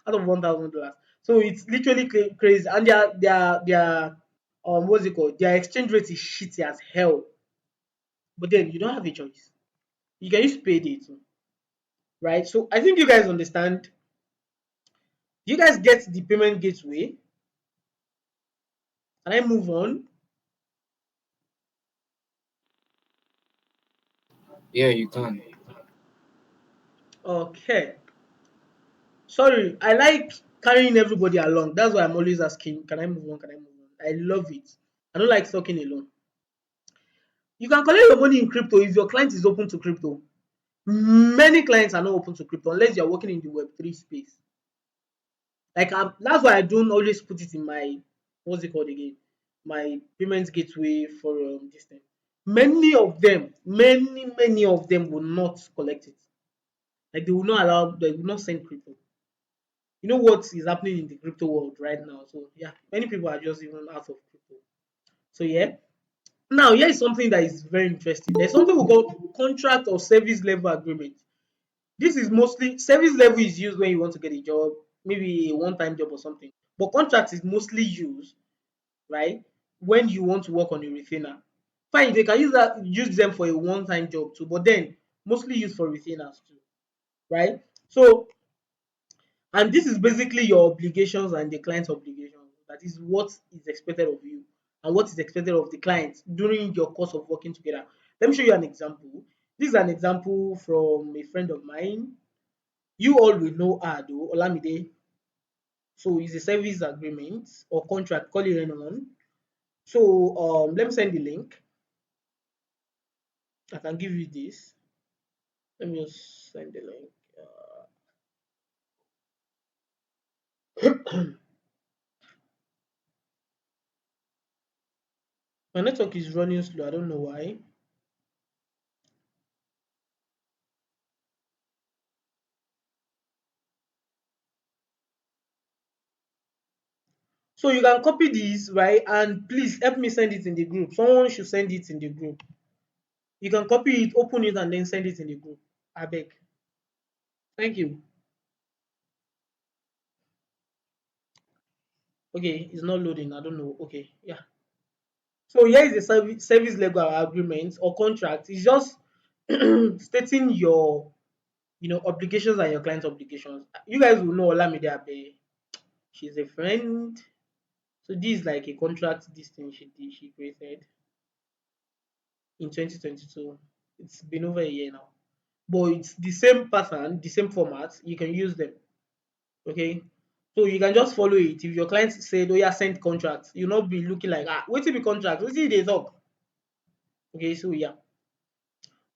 of $1,000. So it's literally crazy, and their what's it called? Their exchange rate is shitty as hell. But then you don't have a choice. You can use payday too, right? So I think you guys understand. You guys get the payment gateway. Can I move on? Yeah, you can. Okay. Sorry, I like carrying everybody along. That's why I'm always asking, can I move on? Can I move on? I love it. I don't like talking alone. You can collect your money in crypto if your client is open to crypto. Many clients are not open to crypto unless you're working in the Web3 space. Like that's why I don't always put it in my what's it called again? My payment gateway for this thing. Many of them will not collect it. Like they will not send crypto. You know what is happening in the crypto world right now. So yeah, many people are just even out of crypto. So yeah. Now here is something that is very interesting. There's something we call contract or service level agreement. This is mostly service level is used when you want to get a job, maybe a one-time job or something. But contract is mostly used, right, when you want to work on a retainer. Fine, they can use them for a one-time job too, but then mostly used for retainers too, right? So, and this is basically your obligations and the client's obligations. That is what is expected of you and what is expected of the client during your course of working together. Let me show you an example. This is an example from a friend of mine. You all will know her though, Olamide. So it's a service agreement or contract, call it anyone. So let me send the link. I can give you this. Let me just send the link. My network is running slow. I don't know why. So you can copy this, right? And please help me send it in the group. Someone should send it in the group. You can copy it, open it, and then send it in the group. I beg. Thank you. Okay, it's not loading. I don't know. Okay, yeah. So here is the service legal agreement or contract. It's just stating your obligations and your client's obligations. You guys will know Olamide Abe. She's a friend. So this is like a contract, this thing she created in 2022. It's been over a year now. But it's the same pattern, the same format. You can use them. Okay. So you can just follow it. If your client said, oh yeah, send contract, you'll not be looking like wait till be contract, wait till they talk. Okay, so yeah.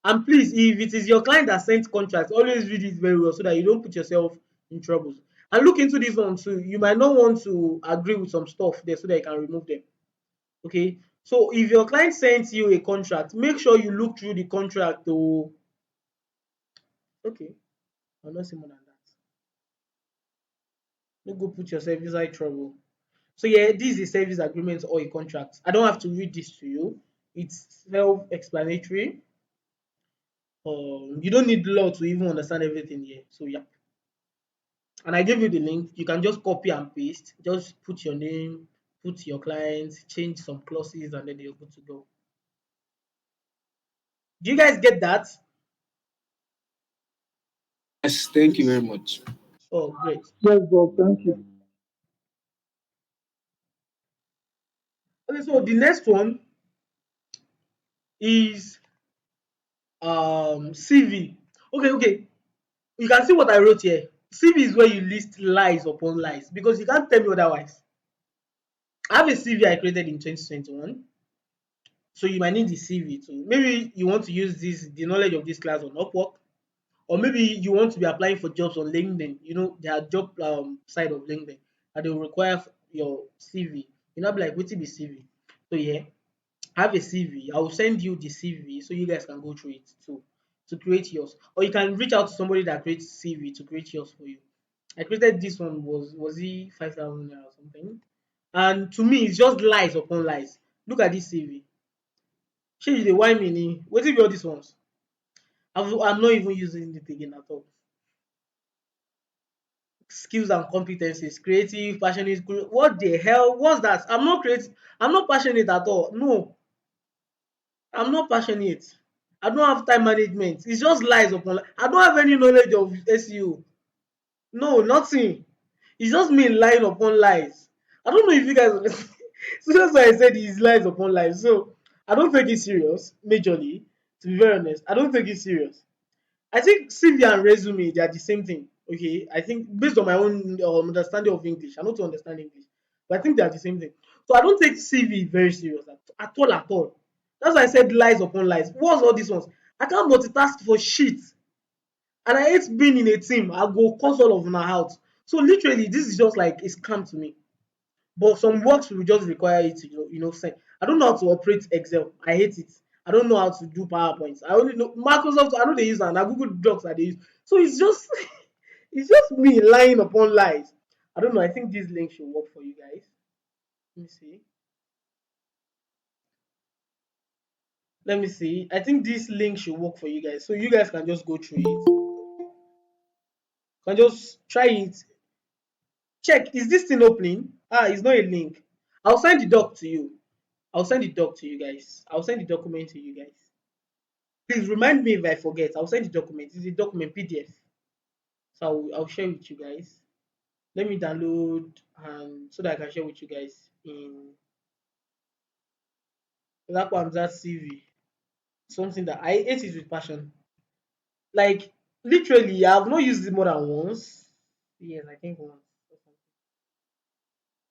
And please, if it is your client that sent contract, always read it very well so that you don't put yourself in troubles. And look into this one too. You might not want to agree with some stuff there so that you can remove them. Okay. So if your client sends you a contract, make sure you look through the contract to okay. I'll not say more than that. No go put yourself inside trouble. So yeah, this is a service agreement or a contract. I don't have to read this to you. It's self-explanatory. You don't need law to even understand everything here. So yeah, and I gave you the link. You can just copy and paste. Just put your name, put your client, change some clauses, and then you're good to go. Do you guys get that? Yes, thank you very much. Oh, great. Yes, Bob. Thank you. Okay, so the next one is CV. Okay. You can see what I wrote here. CV is where you list lies upon lies because you can't tell me otherwise. I have a CV I created in 2021. So you might need the CV too. Maybe you want to use the knowledge of this class on Upwork, or maybe you want to be applying for jobs on LinkedIn. You know, there are job side of LinkedIn and they will require your CV. You know, be like, what be CV? So yeah, have a CV. I will send you the CV so you guys can go through it too to create yours. Or you can reach out to somebody that creates CV to create yours for you. I created this one was he 5,000 or something. And to me, it's just lies upon lies. Look at this CV. Shey you dey whine me ni? Wetin be all these ones? I'm not even using it again at all. Skills and competencies, creative, passionate. What the hell? What's that? I'm not creative. I'm not passionate at all. No, I'm not passionate. I don't have time management. It's just lies upon lies. I don't have any knowledge of SEO. No, nothing. It's just me lying upon lies. I don't know if you guys understand. So that's why I said it's lies upon lies. So I don't take it serious, majorly. To be very honest, I don't take it serious. I think CV and resume they are the same thing. Okay, I think based on my own understanding of English, I know to understand English, but I think they are the same thing. So I don't take CV very serious at all at all. That's why I said lies upon lies. What's all these ones? I can't multitask for shit, and I hate being in a team. I go cause all of my out. So literally, this is just like a scam to me. But some works will just require you to send. I don't know how to operate Excel. I hate it. I don't know how to do PowerPoint. I only know Microsoft. I know they use, and I Google Docs that they use. So it's just it's just me lying upon lies. I don't know. I think this link should work for you guys. Let me see. Let me see. I think this link should work for you guys. So you guys can just go through it. Can just try it. Check. Is this thing opening? Ah, it's not a link. I'll send the doc to you. I'll send the doc to you guys. I'll send the document to you guys. Please remind me if I forget. I'll send the document. It's a document PDF. So I'll share with you guys. Let me download and so that I can share with you guys in that one that CV. Something that I hate it with passion. Like literally, I've not used it more than once. Yes, I think once.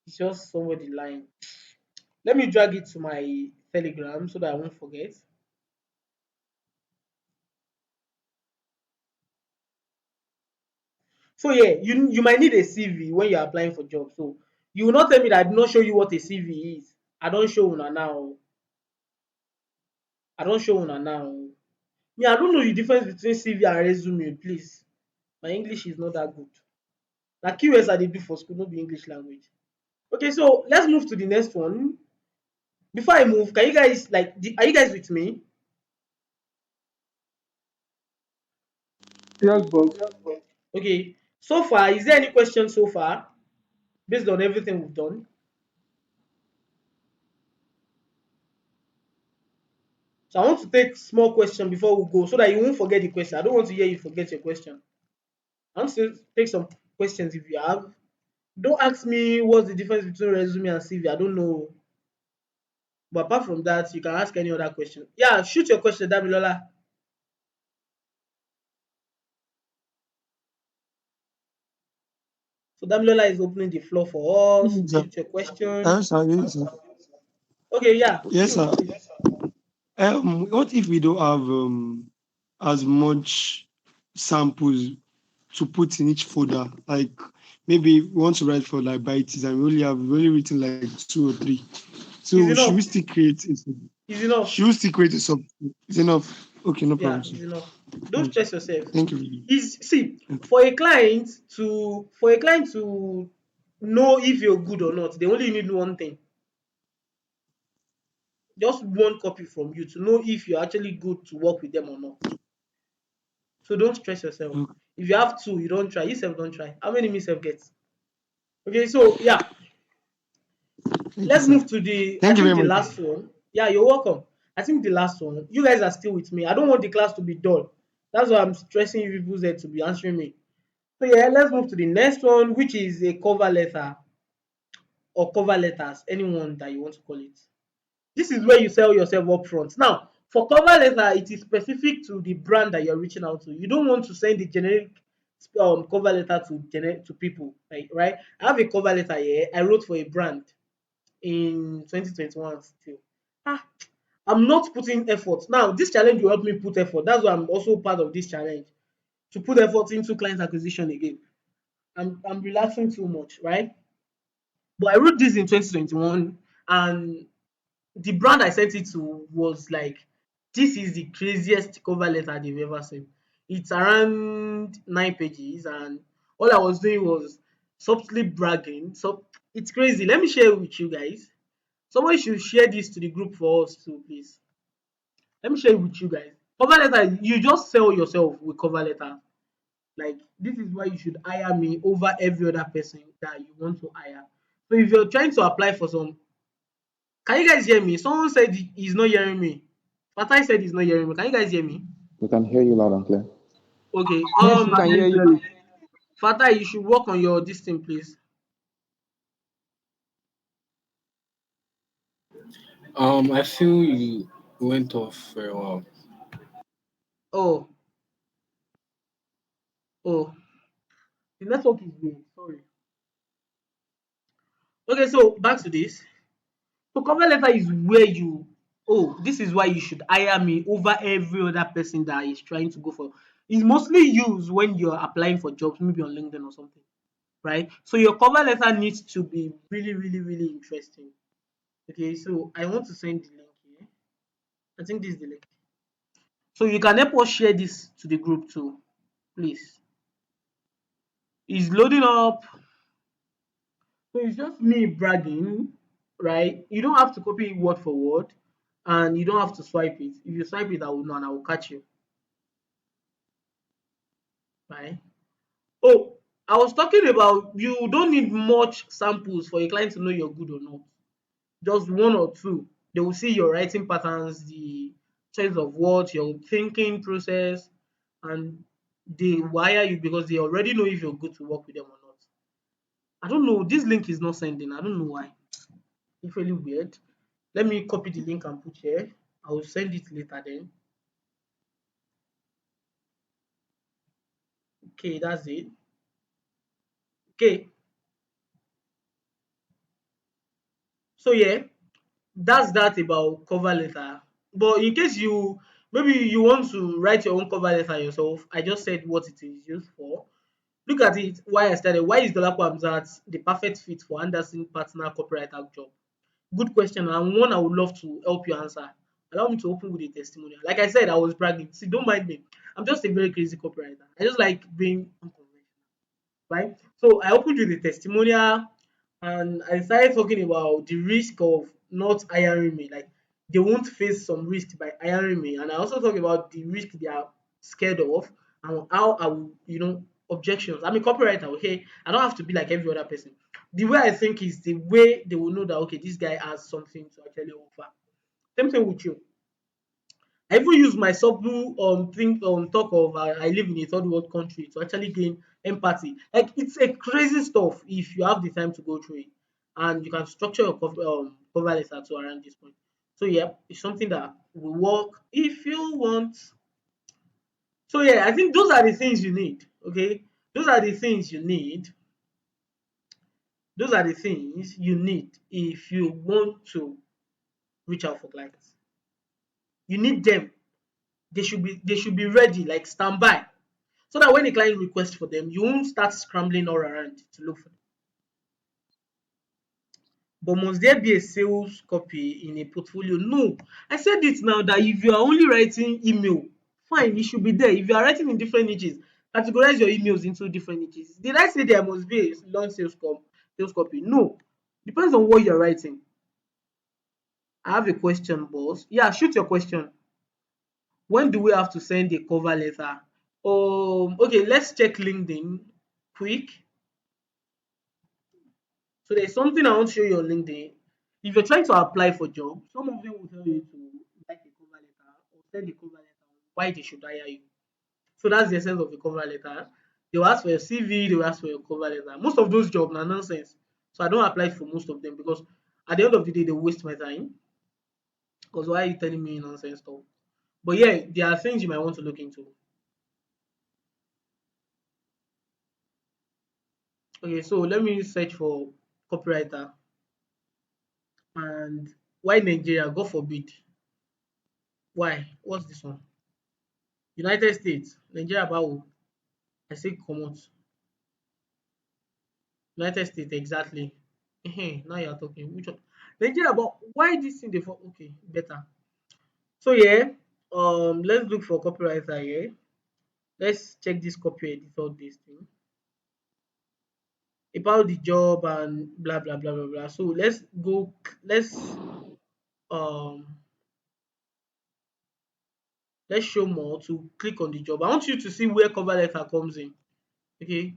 It's just somebody lying. Let me drag it to my Telegram so that I won't forget. So yeah, you might need a CV when you're applying for jobs. So you will not tell me that I did not show you what a CV is. I don't show una now. I don't show una now. Me, I don't know the difference between CV and resume, please. My English is not that good. Na QS I dey do for school, no be English language. Okay, so let's move to the next one. Before I move, can you guys are you guys with me? Yes, Bob. Okay. So far, is there any question so far based on everything we've done? So I want to take small question before we go so that you won't forget the question. I don't want to hear you forget your question. I want to take some questions if you have. Don't ask me what's the difference between resume and CV. I don't know. But apart from that, you can ask any other question. Yeah, shoot your question, Damilola. So Damilola is opening the floor for us. Yes, sir. Shoot your question. Yes, sir. Yes, sir. Okay, yeah, Yes, shoot, sir. please. What if we don't have as much samples to put in each folder? Like maybe we want to write for like bytes and we only written like two or three. Is So should we enough. still create it? Is enough. Should we still create a sub? Is enough? Okay, no Yeah, problem, sir. is enough. Don't Thank you. stress yourself. Thank you. Is see Okay. for a client to know if you're good or not. They only need one thing, just one copy from you to know if you're actually good to work with them or not. So don't stress yourself. Okay. If you have two, you don't try. You self don't try. How many me self gets? Okay, so yeah, Thank you, let's sir. move to the, I Thank you think very the much. last one. Yeah, you're welcome. I think the last one. You guys are still with me. I don't want the class to be dull. That's why I'm stressing you people there to be answering me. So yeah, let's move to the next one, which is a cover letter or cover letters, anyone that you want to call it. This is where you sell yourself up front. Now, for cover letter, it is specific to the brand that you're reaching out to. You don't want to send the generic cover letter to to people, like, right? I have a cover letter here. I wrote for a brand in 2021 still. Ah, I'm not putting effort. Now, this challenge will help me put effort. That's why I'm also part of this challenge to put effort into client acquisition again. I'm relaxing too much, right? But I wrote this in 2021, and the brand I sent it to was like, this is the craziest cover letter they've ever seen. It's around 9 pages, and all I was doing was subtly bragging. So it's crazy. Let me share it with you guys. Somebody should share this to the group for us too, please. Let me share it with you guys. Cover letter, you just sell yourself with cover letter. Like, this is why you should hire me over every other person that you want to hire. So if you're trying to apply for some, can you guys hear me? Someone said he's not hearing me. Fatai said he's not hearing me. Can you guys hear me? We can hear you loud and clear. Okay. Yes, we can hear you. Fatai, you should work on your this thing, please. I feel you went off for a while. Oh, oh, the network is weird. Sorry. Okay, so back to this. So cover letter is where you, oh, this is why you should hire me over every other person that is trying to go for. It's mostly used when you're applying for jobs, maybe on LinkedIn or something, right? So your cover letter needs to be really, really, really interesting. Okay, so I want to send the link here. I think this is the link. So you can help us share this to the group too, please. It's loading up. So it's just me bragging, right? You don't have to copy it word for word, and you don't have to swipe it. If you swipe it, I will know and I will catch you, right? Oh, I was talking about you don't need much samples for a client to know you're good or not. Just one or two. They will see your writing patterns, the choice of words, your thinking process, and they wire you because they already know if you're good to work with them or not. I don't know. This link is not sending. I don't know why. It's really weird. Let me copy the link and put here. I will send it later then. Okay, that's it. Okay, so yeah, that's that about cover letter. But in case you maybe you want to write your own cover letter yourself, I just said what it is used for. Look at it. Why I started. Why is Dolapo Hamzat the perfect fit for Anderson partner copywriter job? Good question, and one I would love to help you answer. Allow me to open with a testimonial. Like I said, I was bragging. See, don't mind me. I'm just a very crazy copywriter. I just like being unconventional, right? So I opened with a testimonial, and I started talking about the risk of not hiring me. Like, they won't face some risk by hiring me. And I also talk about the risk they are scared of, and how I will, objections. I'm a copywriter, okay? I don't have to be like every other person. The way I think is the way they will know that, okay, this guy has something to actually offer. Same thing with you. I even use my subtle think talk of I live in a third world country to actually gain empathy. Like, it's a crazy stuff if you have the time to go through it, and you can structure your cover letter to around this point. So yeah, it's something that will work if you want. So yeah, I think those are the things you need. Okay, those are the things you need. Those are the things you need if you want to reach out for clients. You need them. They should be ready, like standby, so that when a client requests for them, you won't start scrambling all around to look for them. But must there be a sales copy in a portfolio? No. I said it now that if you are only writing email, fine, it should be there. If you are writing in different niches, categorize your emails into different niches. Did I say there must be a long sales Just copy. No. Depends on what you're writing. I have a question, boss. Yeah, shoot your question. When do we have to send a cover letter? Okay, let's check LinkedIn quick. So there's something I want to show you on LinkedIn. If you're trying to apply for job, some of them will tell you to write a cover letter or send a cover letter on why they should hire you. So that's the essence of the cover letter. They will ask for your CV, they will ask for your cover letter. Most of those jobs are nonsense. So I don't apply for most of them because at the end of the day, they waste my time. Because why are you telling me nonsense stuff? But yeah, there are things you might want to look into. Okay, so let me search for copywriter and why Nigeria? God forbid. Why? What's this one? United States, Nigeria bawo. I say comot. United States exactly. Now you are talking. Which one? Nigeria, but why this thing dey for? Okay, better. So yeah, let's look for copywriter here. Let's check this copy editor this thing about the job and blah blah blah blah blah. So let's go. Um let's show more to click on the job. I want you to see where cover letter comes in. Okay,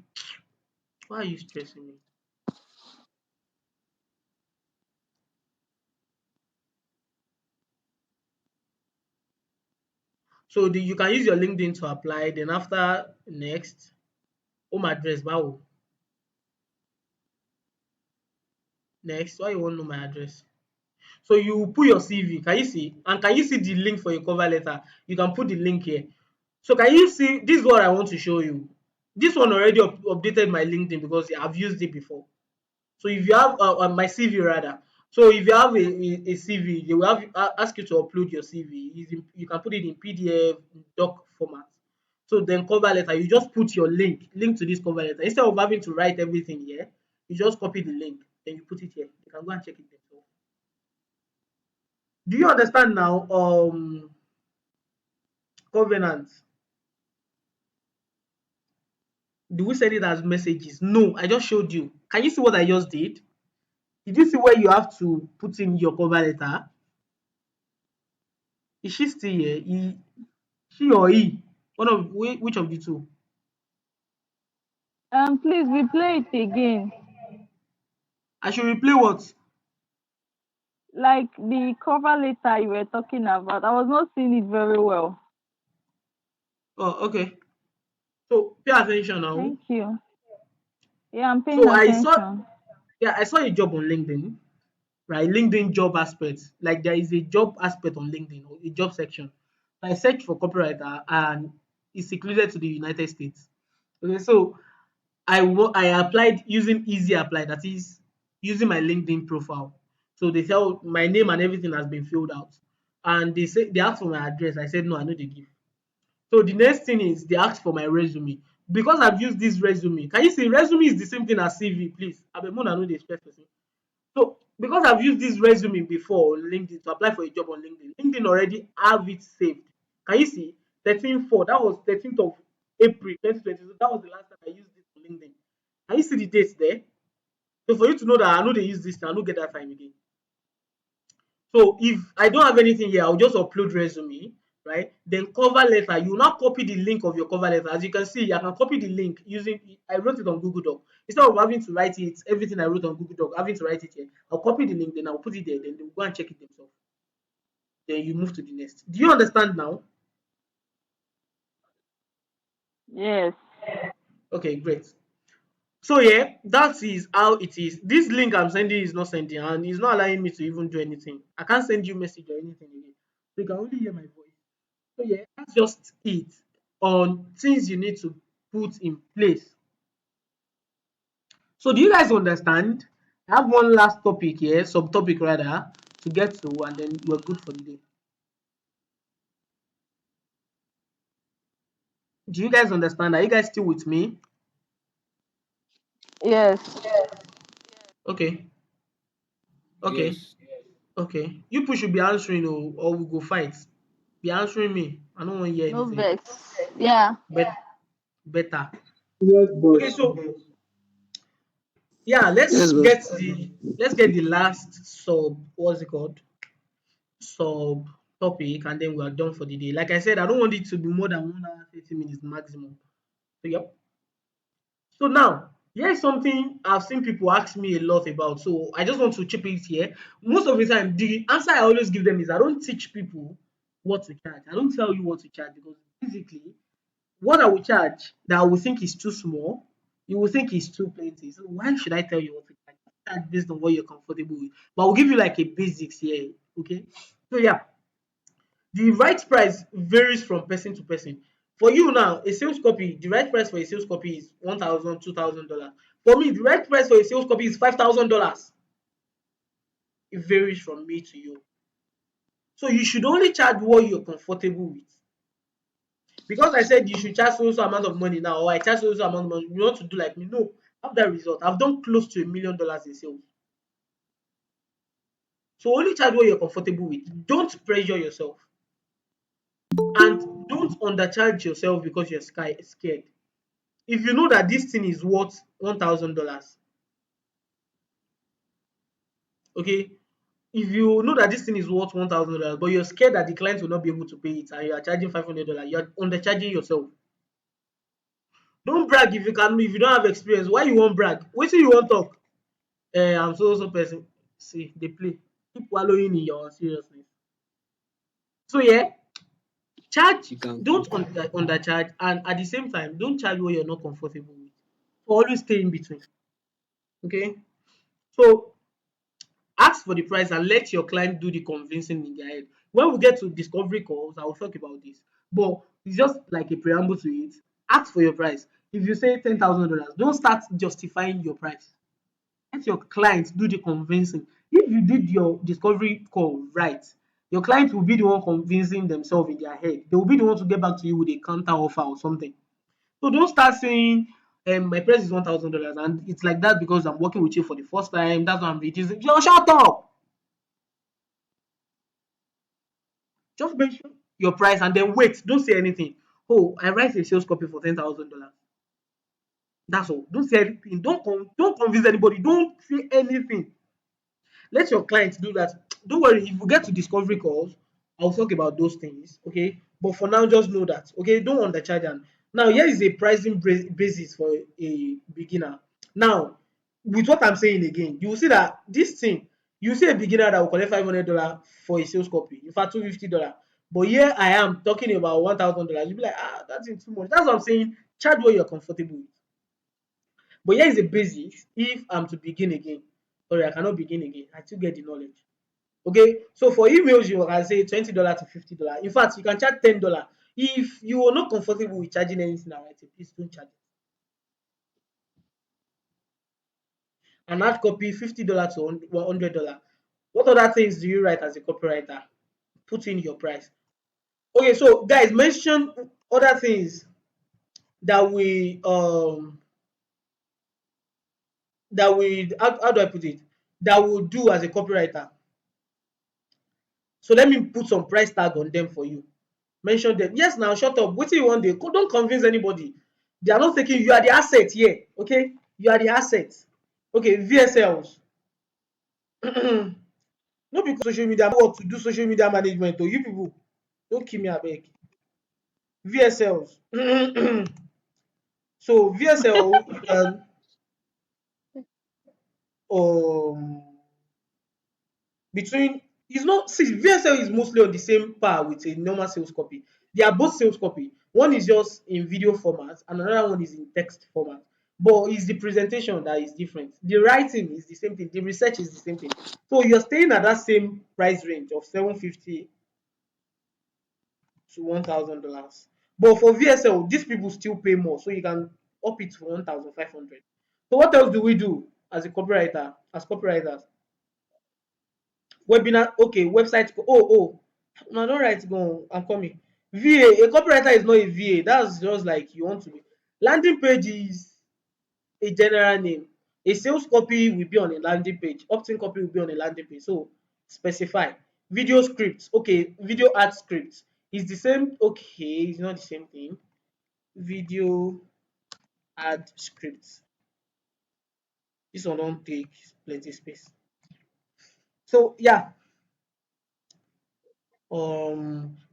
why are you stressing me? So you can use your LinkedIn to apply. Then after next, home address. Wow. Next, why you want to know my address? So you put your CV. Can you see? And can you see the link for your cover letter? You can put the link here. So can you see? This is what I want to show you. This one already updated my LinkedIn because I've used it before. So if you have my CV rather, so if you have a CV, they will have ask you to upload your CV. You can put it in PDF, doc format. So then cover letter, you just put your link to this cover letter instead of having to write everything here. You just copy the link, then you put it here. You can go and check it themselves. Do you understand now? Covenant. Do we send it as messages? No, I just showed you. Can you see what I just did? Did you see where you have to put in your cover letter? Is she still here? She or he? Which of the two? Please replay it again. I should replay what? Like the cover letter you were talking about, I was not seeing it very well. Oh, okay. So pay attention now. Thank you. Yeah, I'm paying So attention. I saw a job on LinkedIn, right? LinkedIn job aspect. Like there is a job aspect on LinkedIn or a job section. I searched for copywriter and it's included to the United States. Okay, so I applied using easy apply, that is using my LinkedIn profile. So they tell my name and everything has been filled out. And they asked for my address. I said no, I know they give. So the next thing is they asked for my resume. Because I've used this resume. Can you see resume is the same thing as CV, please? Abemona know the stress person. So because I've used this resume before on LinkedIn to apply for a job on LinkedIn, LinkedIn already have it saved. Can you see? 13/4, that was 13th of April 2020. So that was the last time I used it on LinkedIn. Can you see the dates there? So for you to know that I know they use this, I don't get that time again. So if I don't have anything here, I'll just upload resume, right? Then cover letter, you now copy the link of your cover letter. As you can see, I can copy the link using, I wrote it on Google Doc. Instead of having to write it, everything I wrote on Google Doc, having to write it here, I'll copy the link, then I'll put it there, then they'll go and check it themselves. Then you move to the next. Do you understand now? Yes. Okay, great. So yeah, that is how it is. This link I'm sending is not sending, and it's not allowing me to even do anything. I can't send you message or anything again. So you can only hear my voice. So yeah, that's just it on things you need to put in place. So do you guys understand? I have one last topic here, subtopic rather, to get to, and then we're good for the day. Do you guys understand? Are you guys still with me? Yes. Okay, okay, Yes. okay. You people should be answering, or we go fight. Be answering me. I don't want to hear No anything. vex. Yeah. Bet better. Yes, Okay, boss. so Yeah, Yes, bro. let's get the last what's it called? Sub topic, and then we are done for the day. Like I said, I don't want it to be more than 1 hour, 30 minutes maximum. So yep. So now, here's something I've seen people ask me a lot about. So I just want to chip it here. Most of the time, the answer I always give them is I don't teach people what to charge. I don't tell you what to charge because basically what I will charge that I will think is too small, you will think is too plenty. So why should I tell you what to charge? Charge based on what you're comfortable with. But I'll give you like a basics here. Okay. So yeah, the right price varies from person to person. For you now, a sales copy, the right price for a sales copy is 1,000, $2,000. For me, the right price for a sales copy is $5,000. It varies from me to you. So you should only charge what you're comfortable with. Because I said you should charge so amount of money now, or I charge so amount of money, you want to do like me. No, I have that result. I've done close to $1 million in sales. So only charge what you're comfortable with. Don't pressure yourself. And don't undercharge yourself because you're scared. If you know that this thing is worth $1,000, okay, if you know that this thing is worth $1,000, but you're scared that the client will not be able to pay it and you are charging $500, you're undercharging yourself. Don't brag if you don't have experience. Why you want brag? What do you want talk? I'm so person. See, they play. Keep wallowing in your seriousness. So yeah, charge. You can Don't continue. undercharge, and at the same time, don't charge what you're not comfortable with. Always stay in between. Okay. So ask for the price and let your client do the convincing in their head. When we get to discovery calls, I will talk about this. But it's just like a preamble to it. Ask for your price. If you say $10,000, don't start justifying your price. Let your client do the convincing. If you did your discovery call right, your client will be the one convincing themselves in their head. They will be the one to get back to you with a counter offer or something. So don't start saying my price is $1,000 and it's like that because I'm working with you for the first time. That's why I'm reducing. Just shut up. Just mention your price and then wait. Don't say anything. Oh, I write a sales copy for $10,000. That's all. Don't say anything. Don't convince anybody. Don't say anything. Let your clients do that. Don't worry, if we get to discovery calls, I'll talk about those things. Okay. But for now, just know that. Okay. Don't undercharge them. Now, here is a pricing basis for a beginner. Now, with what I'm saying again, you will see that this thing, you see a beginner that will collect $500 for a sales copy, in fact, $250. But here I am talking about $1,000. You'll be like, that's too much. That's what I'm saying. Charge what you're comfortable with. But here is a basics. If I'm to begin again, sorry, I cannot begin again. I still get the knowledge. Okay, so for emails, you can say $20 to $50. In fact, you can charge $10. If you are not comfortable with charging anything, I write it, please don't charge it. An hard copy, $50 to $100. What other things do you write as a copywriter? Put in your price. Okay, so guys, mention other things that we how do I put it? That we do as a copywriter. So let me put some price tag on them for you. Mention them. Yes, now shut up. What do you want? They don't convince anybody. They are not thinking you are the asset here. Okay, you are the asset. Okay, VSLs. No, because social media work to do social media management. To you people, don't kill me abeg. VSLs. So VSL, you can um between it's not see VSL is mostly on the same par with a normal sales copy. They are both sales copy. One is just in video format and another one is in text format. But it's the presentation that is different. The writing is the same thing. The research is the same thing. So you're staying at that same price range of 750 to $1,000. But for VSL, these people still pay more, so you can up it to 1,500. So what else do we do as a copywriter, as copywriters? Webinar, okay, website. Oh, no, don't write. Go, I'm coming. VA, a copywriter is not a VA. That's just like you want to be. Landing page is a general name. A sales copy will be on a landing page. Opt-in copy will be on a landing page. So specify. Video scripts. Okay, video ad scripts. Is the same. Okay, it's not the same thing. Video ad scripts. This one don't take plenty space. So yeah,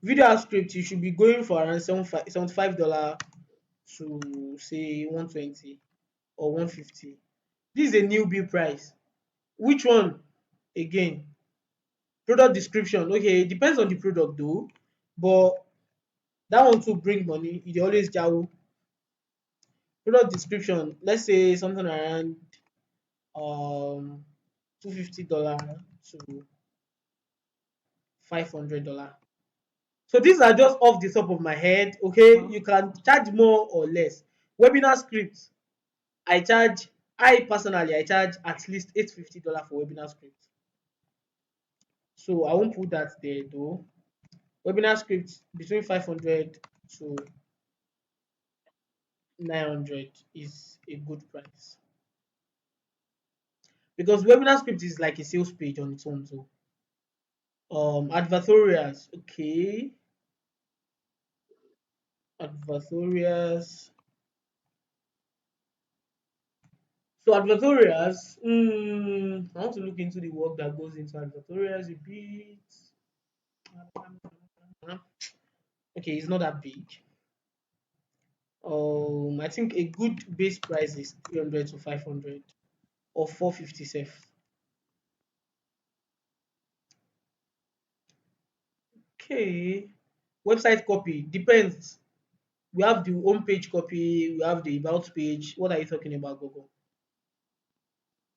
video script you should be going for around $75 to say 120 or 150. This is a newbie price. Which one again? Product description. Okay, it depends on the product though, but that one too bring money. It dey always jawo. Product description. Let's say something around $250 to $500. So these are just off the top of my head. Okay, Wow. you can charge more or less. Webinar scripts. I charge. I personally I charge at least $850 for webinar scripts. So I won't put that there though. Webinar scripts between 500 to 900 is a good price because webinar script is like a sales page on its own. So advertorials. Okay, advertorials. So advertorials, I want to look into the work that goes into advertorials a bit. Okay, it's not that big. I think a good base price is 300 to 500 or 450 safe. Okay, website copy depends. We have the home page copy, we have the about page. What are you talking about, Google?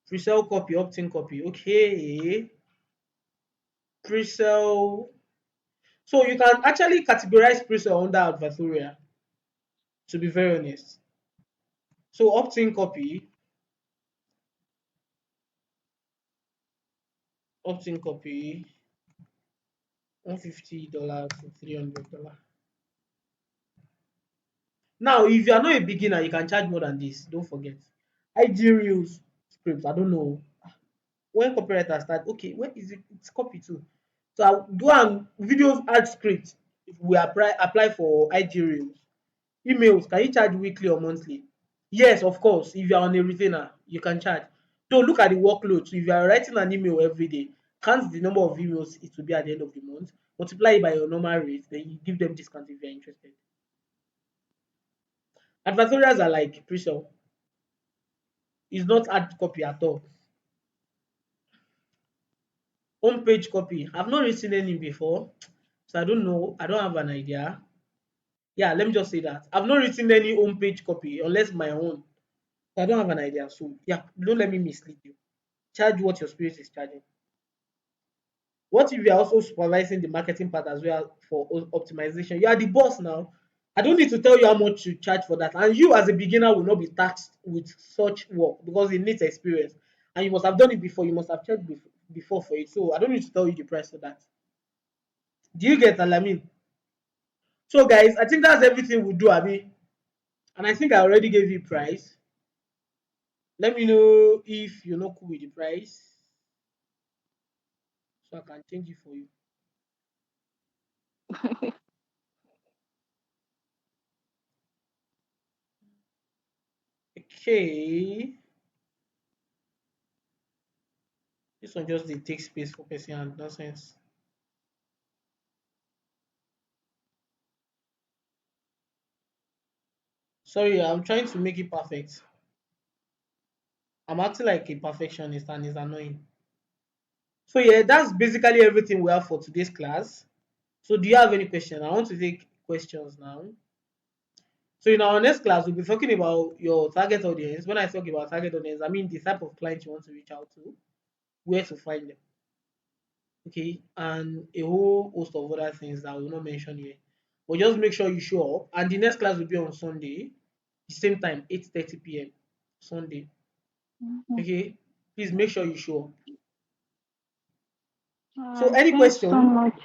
Pre-sale copy, opt-in copy. Okay, pre-sale. So you can actually categorize pre-sale under advertorial. To be very honest, so opt-in copy, $150 to $300. Now, if you are not a beginner, you can charge more than this. Don't forget. IG Reels scripts. I don't know when copywriters start. Okay, where is it? It's copy too. So I'll go and videos add script. If we apply for IG Reels, emails. Can you charge weekly or monthly? Yes, of course. If you are on a retainer, you can charge. Don't look at the workload. So if you are writing an email every day, count the number of emails it will be at the end of the month, multiply it by your normal rate, then you give them discount if you are interested. Advertorials are like pre-sale. It's not ad copy at all. Home page copy. I've not written any before, so I don't know. I don't have an idea. Yeah, let me just say that. I've not written any home page copy unless my own. So I don't have an idea. So yeah, don't let me mislead you. Charge what your spirit is charging. What if you are also supervising the marketing part as well for optimization? You are the boss now. I don't need to tell you how much to charge for that. And you as a beginner will not be taxed with such work because it needs experience. And you must have done it before. You must have checked before for it. So I don't need to tell you the price for that. Do you get what I mean? So guys, I think that's everything we do, Abby. And I think I already gave you price. Let me know if you're not cool with the price. So I can change it for you. Okay. This one just dey take space for person and nonsense. Sorry, I'm trying to make it perfect. I'm acting like a perfectionist and it's annoying. So yeah, that's basically everything we have for today's class. So do you have any question? I want to take questions now. So in our next class, we'll be talking about your target audience. When I talk about target audience, I mean the type of client you want to reach out to, where to find them, okay, and a whole host of other things that I will not mention here. But just make sure you show up. And the next class will be on Sunday, the same time, 8:30 p.m. Sunday. Mhm. Okay, please make sure you show up. All So right. any Thanks so question? much.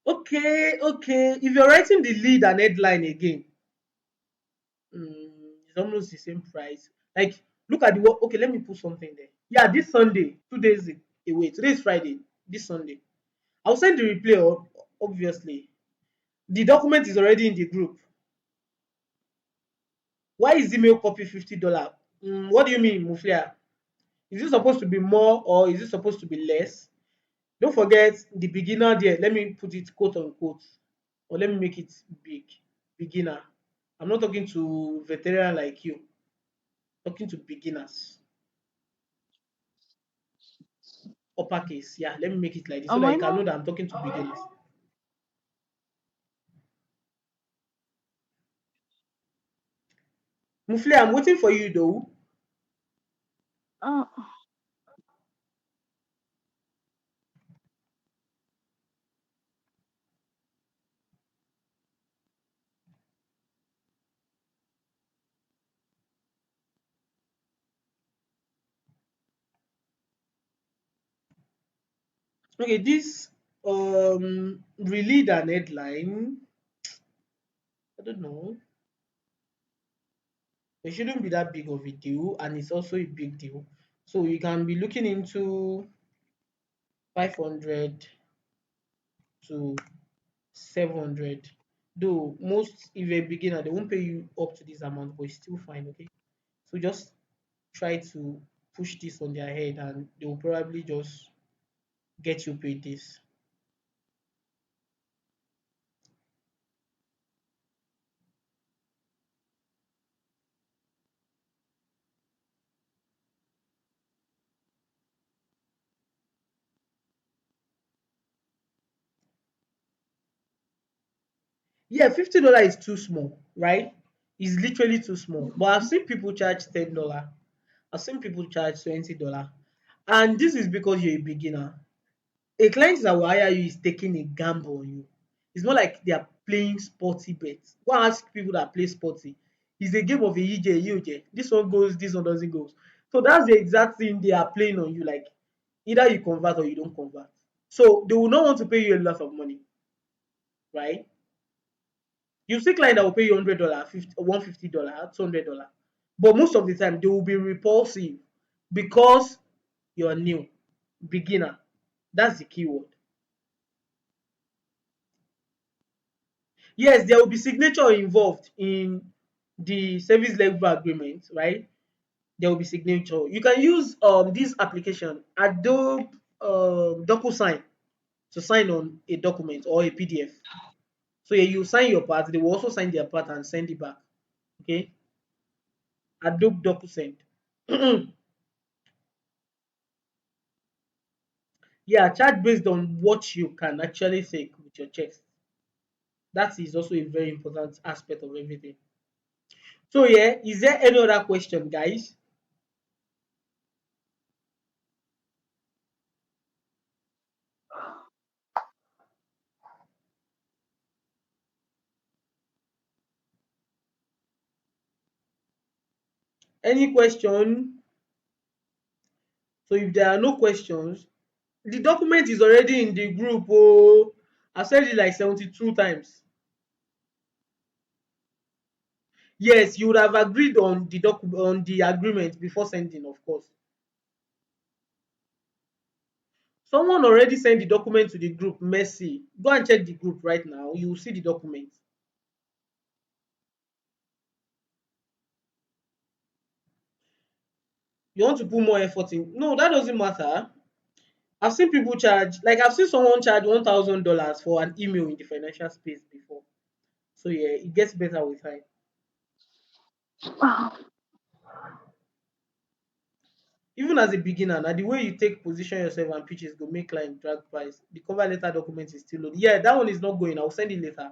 Okay, okay. If you're writing the lead and headline again, it's almost the same price. Like, look at the work. Okay, let me put something there. Yeah, this Sunday, 2 days away. Today is Friday. This Sunday, I'll send the replay. Obviously, the document is already in the group. Why is email copy $50? What do you mean, Muflia? Is it supposed to be more or is it supposed to be less? Don't forget the beginner there. Let me put it quote unquote, or let me make it big. Beginner. I'm not talking to veteran like you. Talking to beginners. Uppercase. Yeah, let me make it like this so that I you can know know. that I'm talking to beginners. Mufli, I'm waiting for you though. Uh, Okay, this release an headline. I don't know. It shouldn't be that big of a deal, and it's also a big deal. So you can be looking into 500 to 700. Though most, if you're a beginner, they won't pay you up to this amount, but it's still fine. Okay, so just try to push this on their head, and they will probably just get you paid this. Yeah, $50 is too small, right? It's literally too small. But I've seen people charge $10. I've seen people charge $20. And this is because you're a beginner. A client that will hire you is taking a gamble on you. It's not like they are playing sporty bets. Go and ask people that play sporty. It's a game of a EJ, EOJ. This one goes, this one doesn't go. So that's the exact thing they are playing on you. Like either you convert or you don't convert. So they will not want to pay you a lot of money, right? You see client that will pay you $100, $150, $200. But most of the time they will be repulsive because you're new, beginner. That's the keyword. Yes, there will be signature involved in the service level agreement, right? There will be signature. You can use this application, Adobe DocuSign, to sign on a document or a PDF. So yeah, you sign your part, they will also sign their part and send it back. Okay, Adobe DocuSend. Yeah, charge based on what you can actually take with your checks. That is also a very important aspect of everything. So yeah, is there any other question, guys? Any question? So if there are no questions, the document is already in the group. Oh, I said it like 72 times. Yes, you would have agreed on the on the agreement before sending, of course. Someone already sent the document to the group. Mercy. Go and check the group right now. You will see the document. You want to put more effort in. No, that doesn't matter. I've seen people charge, like I've seen someone charge $1,000 for an email in the financial space before. So yeah, it gets better with time. Even as a beginner, now the way you take position yourself and pitches go make client drag price. The cover letter document is still loaded. Yeah, that one is not going. I'll send it later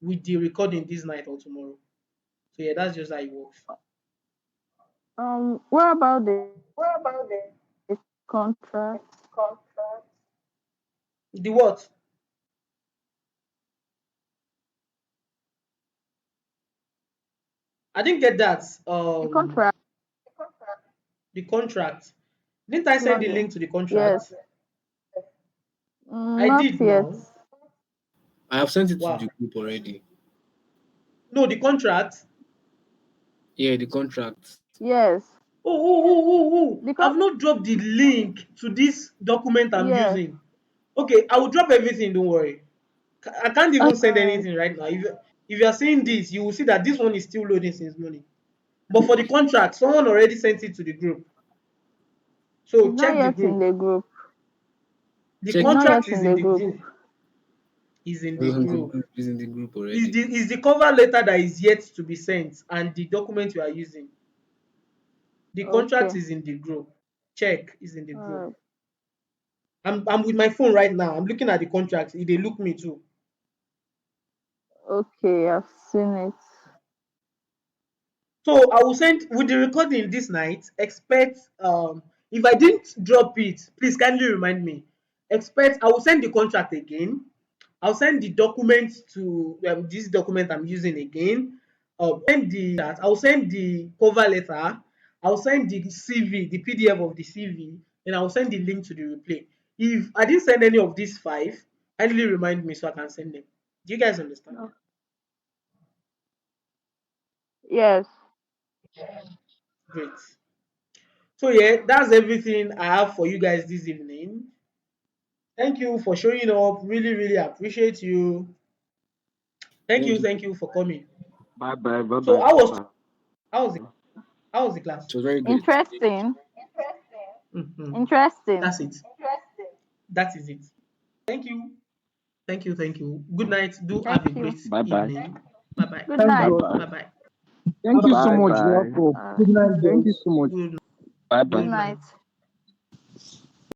with the recording this night or tomorrow. So yeah, that's just how it works. what about the contract? The what? I didn't get that. The contract? The contract. Didn't I send Not the yet. link to the contract? Yes. I Not did yet. now. I have sent it to the Wow. group already. No, the contract. Yeah, the contract. Yes. Oh. The con- I've not dropped the link to this document I'm yes. using. Okay, I will drop everything, don't worry. I can't even send Alright. anything right now. If you are seeing this, you will see that this one is still loading since morning. But for the contract, someone already sent it to the group. So It's not check the yet in group. the group. The Check It's the not group. contract yet is in in the the group. group. Is in It the was in the group. group. It's in the group Is already. the cover letter that is yet to be sent and the document you are using. The contract Okay. is in the group. Check is in the group. Alright. I'm with my phone right now. I'm looking at the contract. They look me too. Okay, I've seen it. So I will send with the recording this night. Expect if I didn't drop it, please kindly remind me. Expect I will send the contract again. I'll send the document to this document I'm using again. I'll send the cover letter. I'll send the CV, the PDF of the CV, and I'll send the link to the replay. If I didn't send any of these five, kindly remind me so I can send them. Do you guys understand? Oh, yes. Great. So yeah, that's everything I have for you guys this evening. Thank you for showing up. Really, really appreciate you. Thank you. Thank you for coming. Bye bye. Bye So bye. how was it? How was the class? It was very great. Interesting. Mhm. Interesting. That's it. That is it. Thank you. Thank you. Good night. Do Thank have a you. great Bye bye. evening. Bye bye. Good Thank Bye night. God. bye. Bye bye. Bye Thank you so much, yeah, bye. for Uh, good night, Thank you boss. so much. Bye Good bye. good night. night.